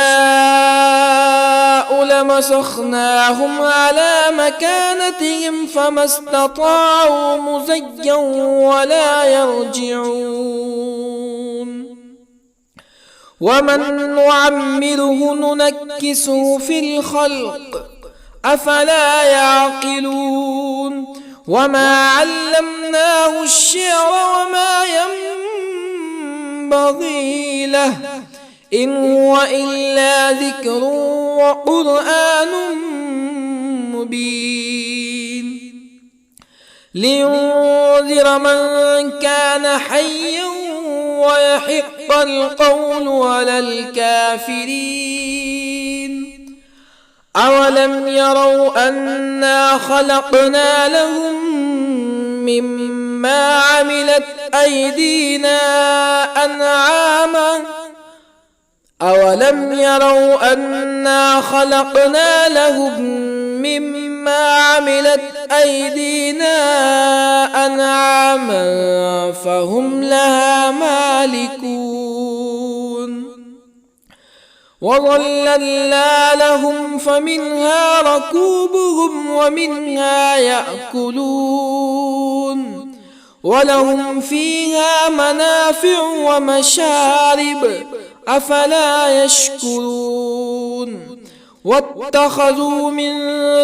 لمسخناهم على مكانتهم فما استطاعوا مزيا ولا يرجعون ومن نعمره ننكسه في الخلق أفلا يعقلون وما علمناه الشعر وما ينبغي له إن هو إلا ذكر وقرآن مبين لينذر من كان حيا ويحق القول على الكافرين أولم يروا أنا خلقنا لهم مما عملت أيدينا أنعاما أولم يروا أنا خلقنا لهم مما عملت أيدينا أنعاما فهم لها مالكون وظللنا لهم فمنها ركوبهم ومنها يأكلون ولهم فيها منافع ومشارب أفلا يشكرون واتخذوا من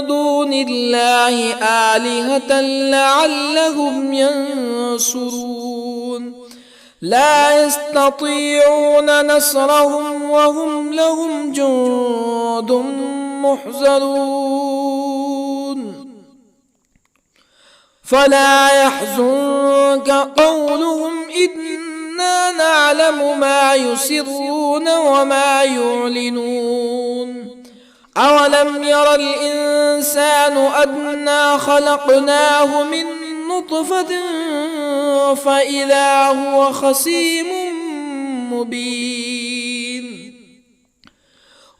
دون الله آلهة لعلهم ينصرون لا يستطيعون نصرهم وهم لهم جند محضرون فلا يحزنك قولهم إنا نعلم ما يسرون وما يعلنون أولم ير الإنسان أنا خلقناه من نطفة فإذا هو خصيم مبين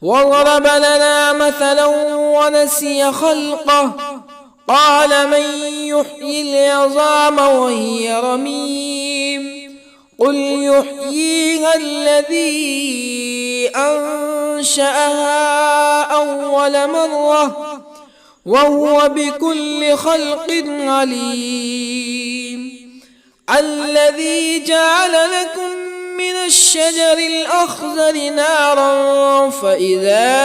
وضرب لنا مثلا ونسي خلقه قال من يحيي العظام وهي رميم قل يحييها الذي أنشأها أول مرة وهو بكل خلق عليم الذي جعل لكم من الشجر الأخضر نارا فإذا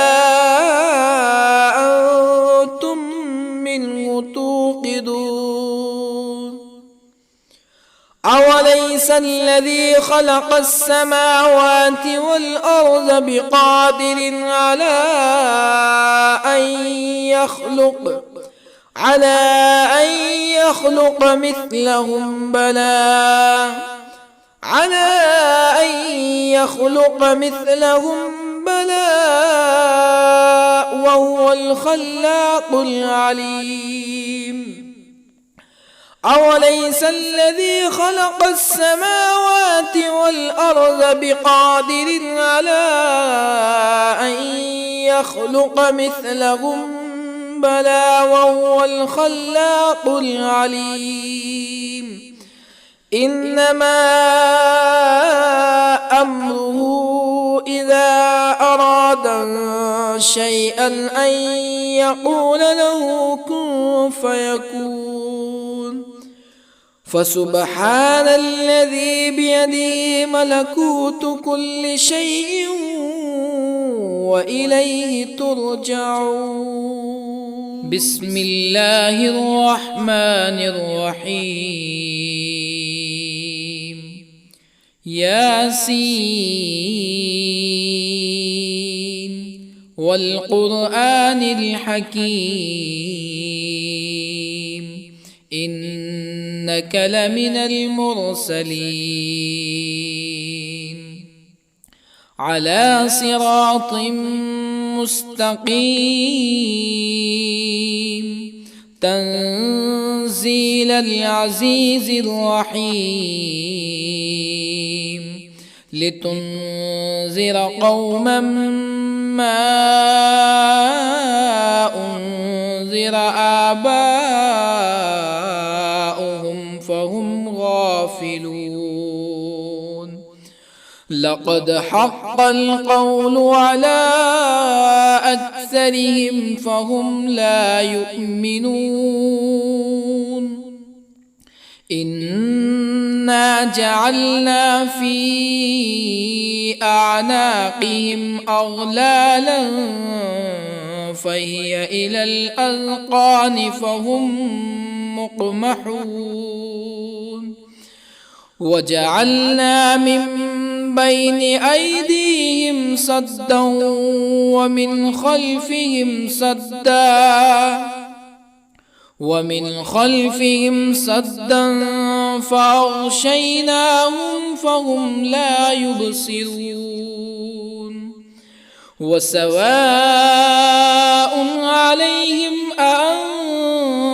أنتم منه توقدون أوليس الذي خلق السماوات والأرض بقادر على أن يخلق مثلهم بلى وهو الخلاق العليم أوليس الذي خلق السماوات والأرض بقادر على أن يخلق مثلهم بلى وهو الخلاق العليم إنما أمره إذا أراد شيئا أن يقول له كن فيكون فسبحان الذي بيده ملكوت كل شيء وإليه ترجعون. بسم الله الرحمن الرحيم. ياسين والقرآن الحكيم إنك لمن المرسلين على صراط مستقيم تنزيل العزيز الرحيم لتنذر قوما ما أنذر آباؤهم فهم غافلون لقد حق القول على أكثرهم فهم لا يؤمنون إنا جعلنا في أعناقهم أغلالا فهي إلى الأذقان فهم مقمحون وجعلنا من بين أيديهم سدا ومن خلفهم سدا فأغشيناهم فهم لا يبصرون وسواء عليهم أأنذرتهم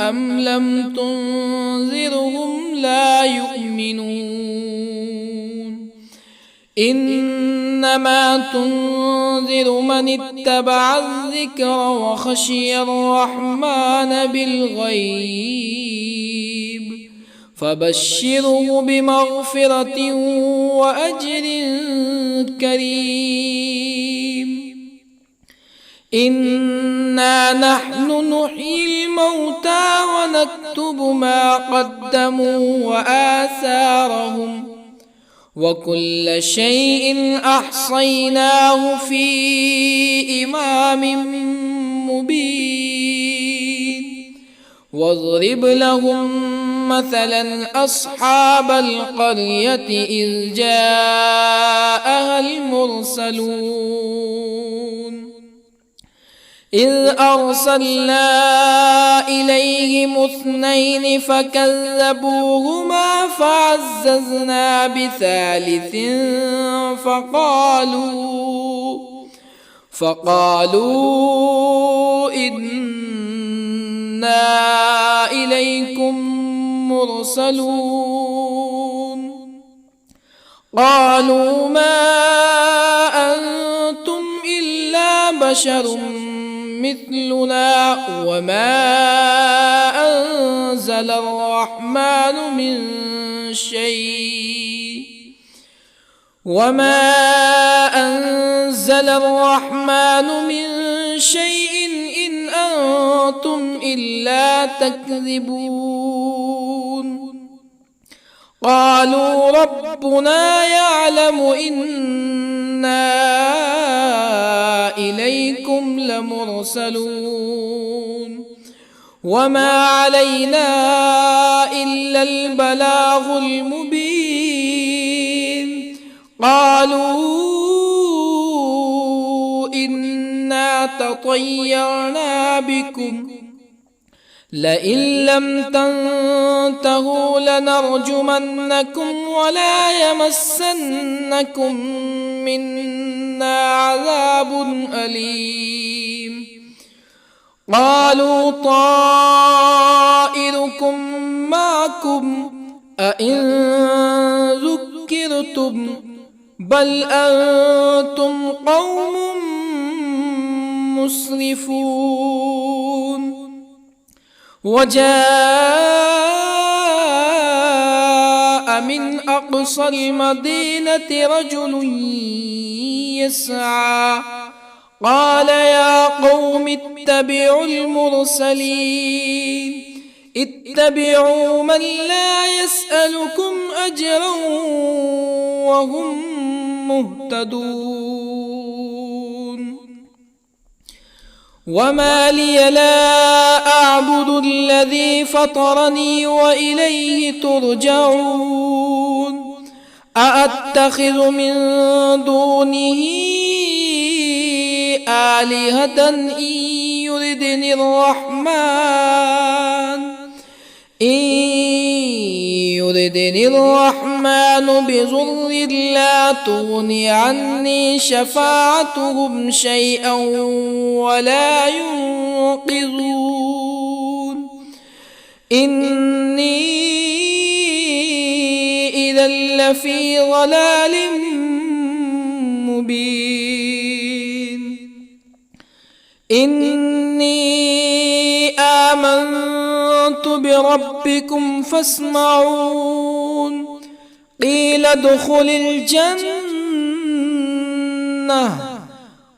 أم لم تنذرهم لا يؤمنون إنما تنذر من اتبع الذكر وخشي الرحمن بالغيب فبشره بمغفرة وأجر كريم إنا نحن نحيي الموتى ونكتب ما قدموا وآثارهم وكل شيء أحصيناه في إمام مبين واضرب لهم مثلا أصحاب القرية إذ جاءها المرسلون إذ أرسلنا إليهم اثنين فكذبوهما فعززنا بثالث فقالوا إنا إليكم مرسلون قالوا ما أنتم إلا بشر مثلنا وما أنزل الرحمن من شيء إن أنتم إلا تكذبون قالوا ربنا يعلم إنا إليكم لمرسلون وما علينا إلا البلاغ المبين قالوا إنا تطيرنا بكم لئن لم تنتهوا لنرجمنكم ولا يمسنكم منا عذاب أليم قالوا طائركم أئن ذكرتم بل أنتم قوم مسرفون. وجاء من أقصى المدينة رجل يسعى قال يا قوم اتبعوا المرسلين اتبعوا من لا يسألكم أجرا وهم مهتدون. وما لي لا أعبد الذي فطرني وإليه ترجعون. أأتخذ من دونه آلهة إن يردني الرحمن بضر لا تغن عني شفاعتهم شيئا ولا ينقذون. إني إذا لفي ضلال مبين. إني آمنت بربكم فاسمعون. قيل ادخل الجنة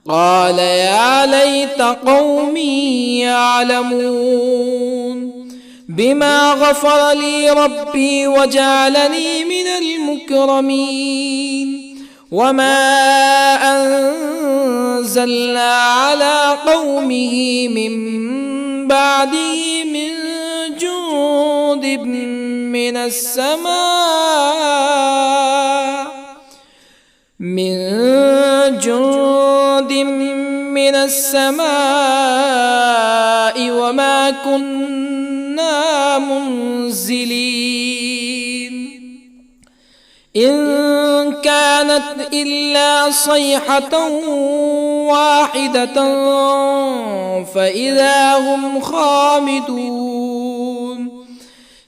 قال يا ليت قومي يعلمون. بما غفر لي ربي وجعلني من المكرمين. وما أنزلنا على قومه من بعده من جند من السماء وما كنا منزلين. إن كانت إلا صيحة واحدة فإذا هم خامدون.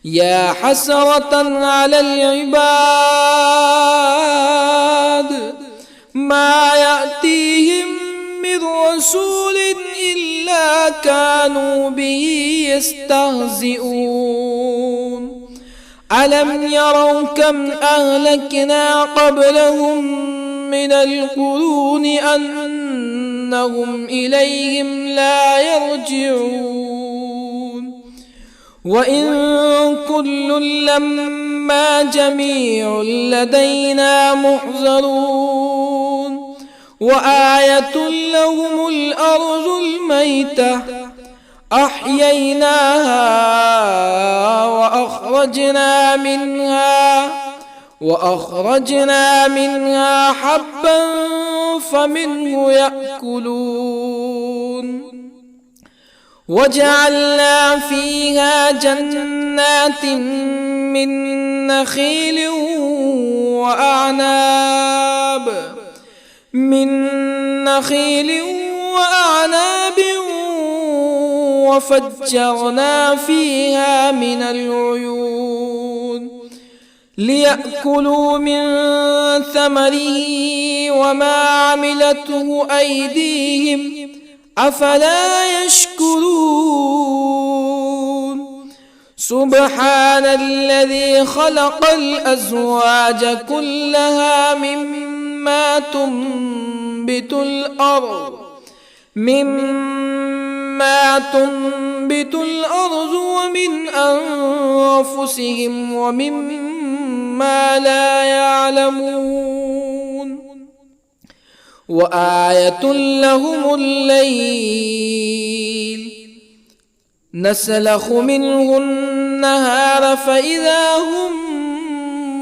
يا حسرة على العباد ما يأتيهم من رسول إلا كانوا به يستهزئون. ألم يروا كم أهلكنا قبلهم من القرون أنهم إليهم لا يرجعون. وإن كل لما جميع لدينا محضرون. وآية لهم الأرض الميتة أحييناها وأخرجنا منها حبا فمنه يأكلون. وجعلنا فيها جنات من نخيل وأعناب وفجرنا فيها من العيون ليأكلوا من ثمره وما عملته أيديهم أفلا يشكرون. سبحان الذي خلق الأزواج كلها مما تنبت الأرض ومن أنفسهم ومما لا يعلمون. وآية لهم الليل نسلخ منه النهار فإذا هم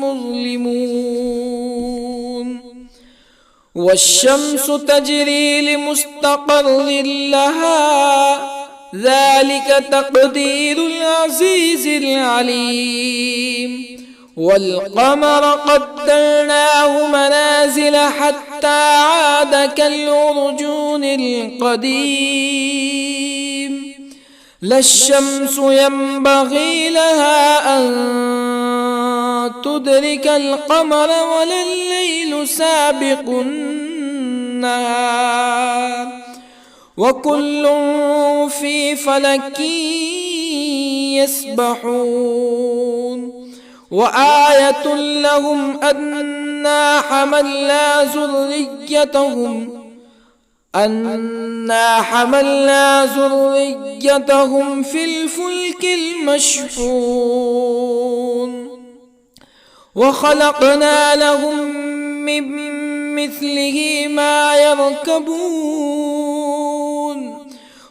مظلمون. والشمس تجري لمستقر لها ذلك تقدير العزيز العليم. والقمر قدرناه منازل حتى عاد كالعرجون القديم. لا الشمس ينبغي لها أن تدرك القمر ولا الليل سابق النهار وكل في فلك يسبحون وآية لهم أنا حملنا ذريتهم في الفلك المشحون وخلقنا لهم من مثله ما يركبون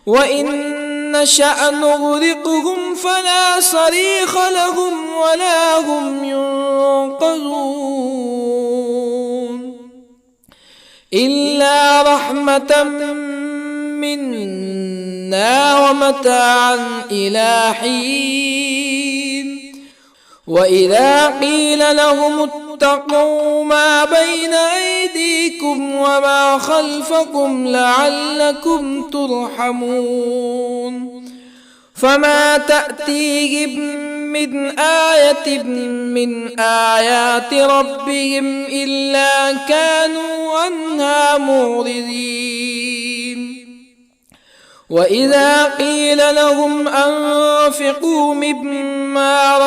وإن نشأ نغرقهم فلا صريخ لهم ولا هم ينقذون إلا رحمة منا ومتاعا إلى حين وإذا قيل لهم اتقوا ما بين أيديكم وما خلفكم لعلكم ترحمون فما تأتيهم من آية من آيات ربهم إلا كانوا عنها معرضين وإذا قيل لهم أنفقوا مما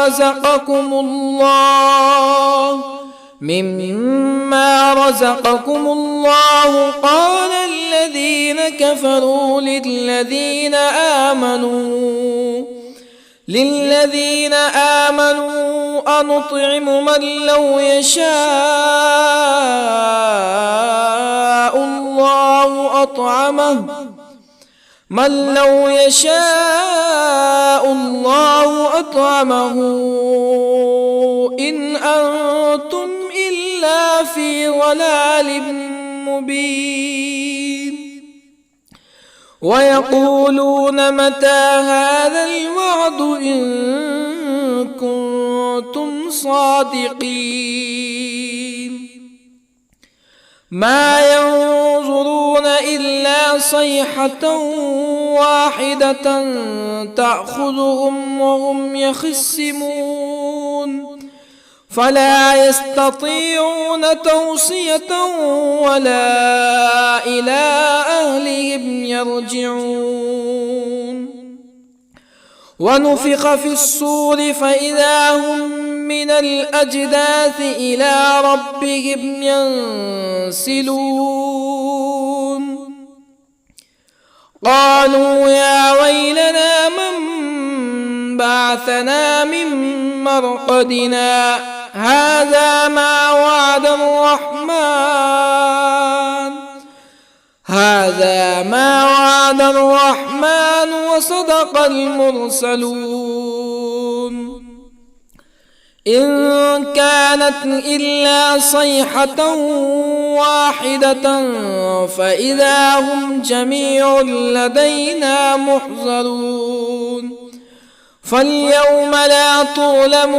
رزقكم الله قال الذين كفروا للذين آمنوا أنطعم من لو يشاء الله أطعمه إن أنتم إلا في ضلال مبين ويقولون متى هذا الوعد إن كنتم صادقين ما ينظرون إلا صيحة واحدة تأخذهم وهم يخصمون فلا يستطيعون توصية ولا إلى أهلهم يرجعون ونفخ في الصور فإذا هم من الأجداث إلى ربهم ينسلون قالوا يا ويلنا من بعثنا من مرقدنا هذا ما وعد الرحمن وصدق المرسلون إن كانت إلا صيحة واحدة فإذا هم جميع لدينا محضرون فاليوم لا تظلم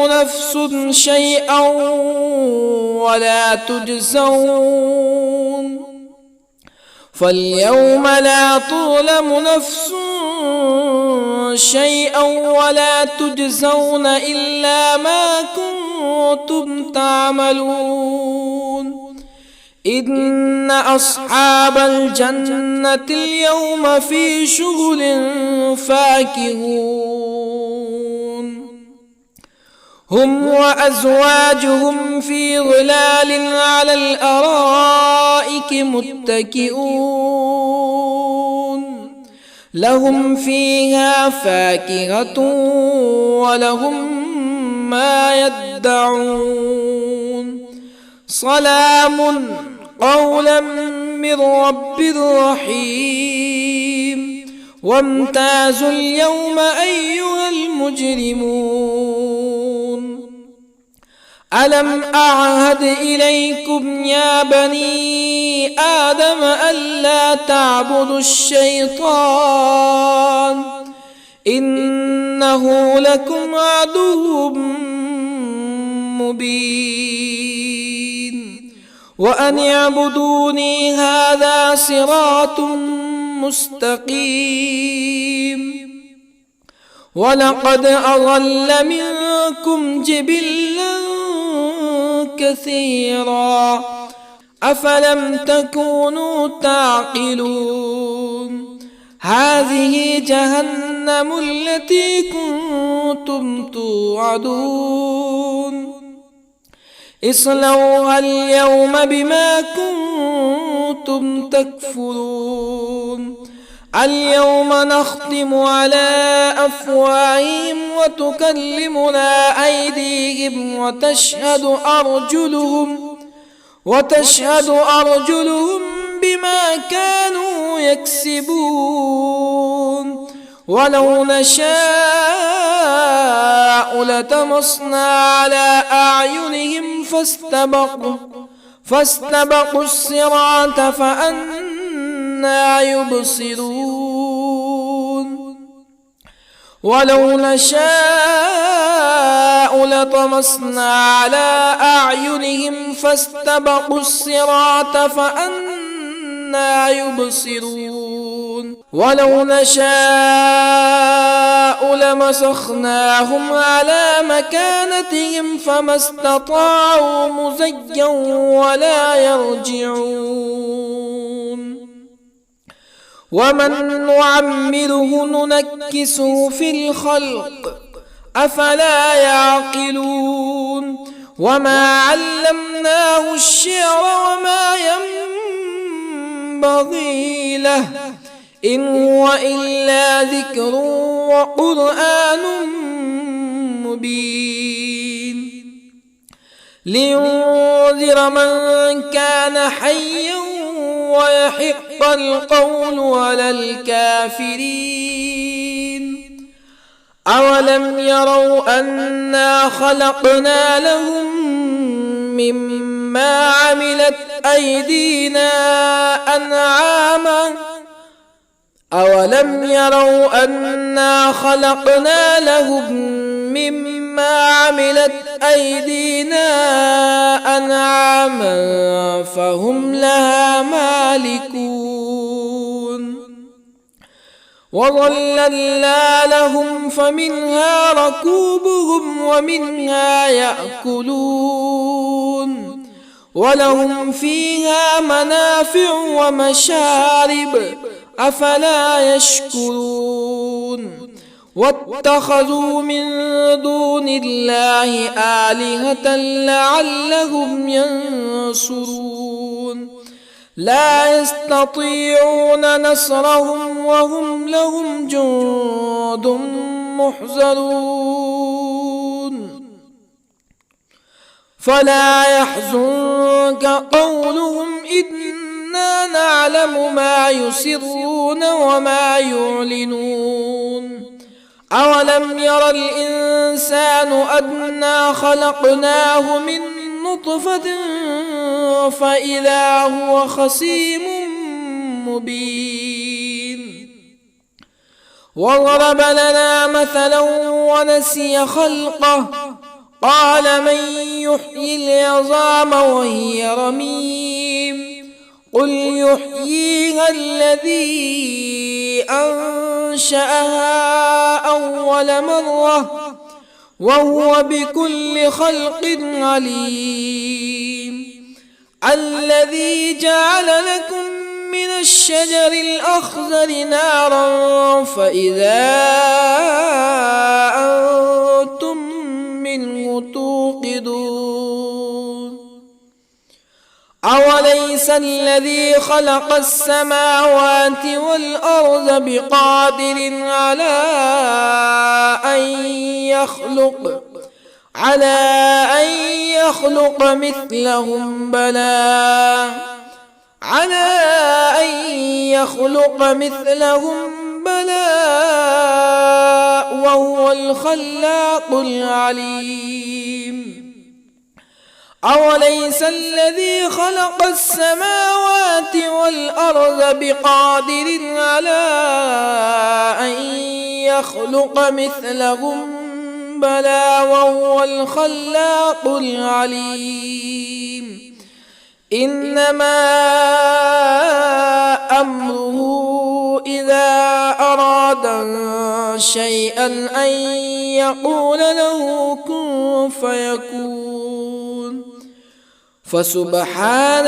نفس شيئا ولا تجزون إلا ما كنتم تعملون إن أصحاب الجنة اليوم في شغل فاكهون هم وأزواجهم في ظلال على الأرائك متكئون لهم فيها فاكهة ولهم ما يدعون سلام قولا من رب رحيم وامتازوا اليوم أيها المجرمون ألم أعهد إليكم يا بني آدم ألا تعبدوا الشيطان إنه لكم عدو مبين وأن اعبدوني هذا صراط مستقيم ولقد أضل منكم جبلا كثيرا أفلم تكونوا تعقلون هذه جهنم التي كنتم توعدون اصلوها اليوم بما كنتم تكفرون اليوم نختم على أفواههم وتكلمنا أيديهم وتشهد أرجلهم بما كانوا يكسبون ولو نشاء لطمسنا على أعينهم فاستبقوا الصراط فأنى يبصرون ولو نشاء لطمسنا على أعينهم فاستبقوا الصراط فأنى يبصرون ولو نشاء لمسخناهم على مكانتهم فما استطاعوا مزيا ولا يرجعون ومن نعمره ننكسه في الخلق أفلا يعقلون وما علمناه الشعر وما ينبغي له إن هو إلا ذكر وقرآن مبين لينذر من كان حيا ويحق القول على الكافرين أولم يروا أنا خلقنا لهم مما عملت أيدينا أنعاما أولم يروا أنا خلقنا لهم مما عملت أيدينا أنعاما فهم لها مالكون وظللنا لهم فمنها ركوبهم ومنها يأكلون ولهم فيها منافع ومشارب أفلا يشكرون واتخذوا من دون الله آلهة لعلهم ينصرون لا يستطيعون نصرهم وهم لهم جند محضرون فلا يحزنك قولهم إنا نعلم ما يسرون وما يعلنون أولم ير الإنسان أنا خلقناه من نطفة فإذا هو خصيم مبين وضرب لنا مثلا ونسي خلقه قال من يحيي العظام وهي رميم قل يحييها الذي أنشأها أول مرة وهو بكل خلق عليم الذي جعل لكم من الشجر الأخضر نارا فإذا أنتم منه توقدون أوليس الذي خلق السماوات والأرض بقادر على أن يخلق مثلهم بلى وهو الخلاق العليم أوليس الذي خلق السماوات والأرض بقادر على أن يخلق مثلهم بلى وهو الخلاق العليم إنما أمره إذا أراد شيئا أن يقول له كن فيكون فسبحان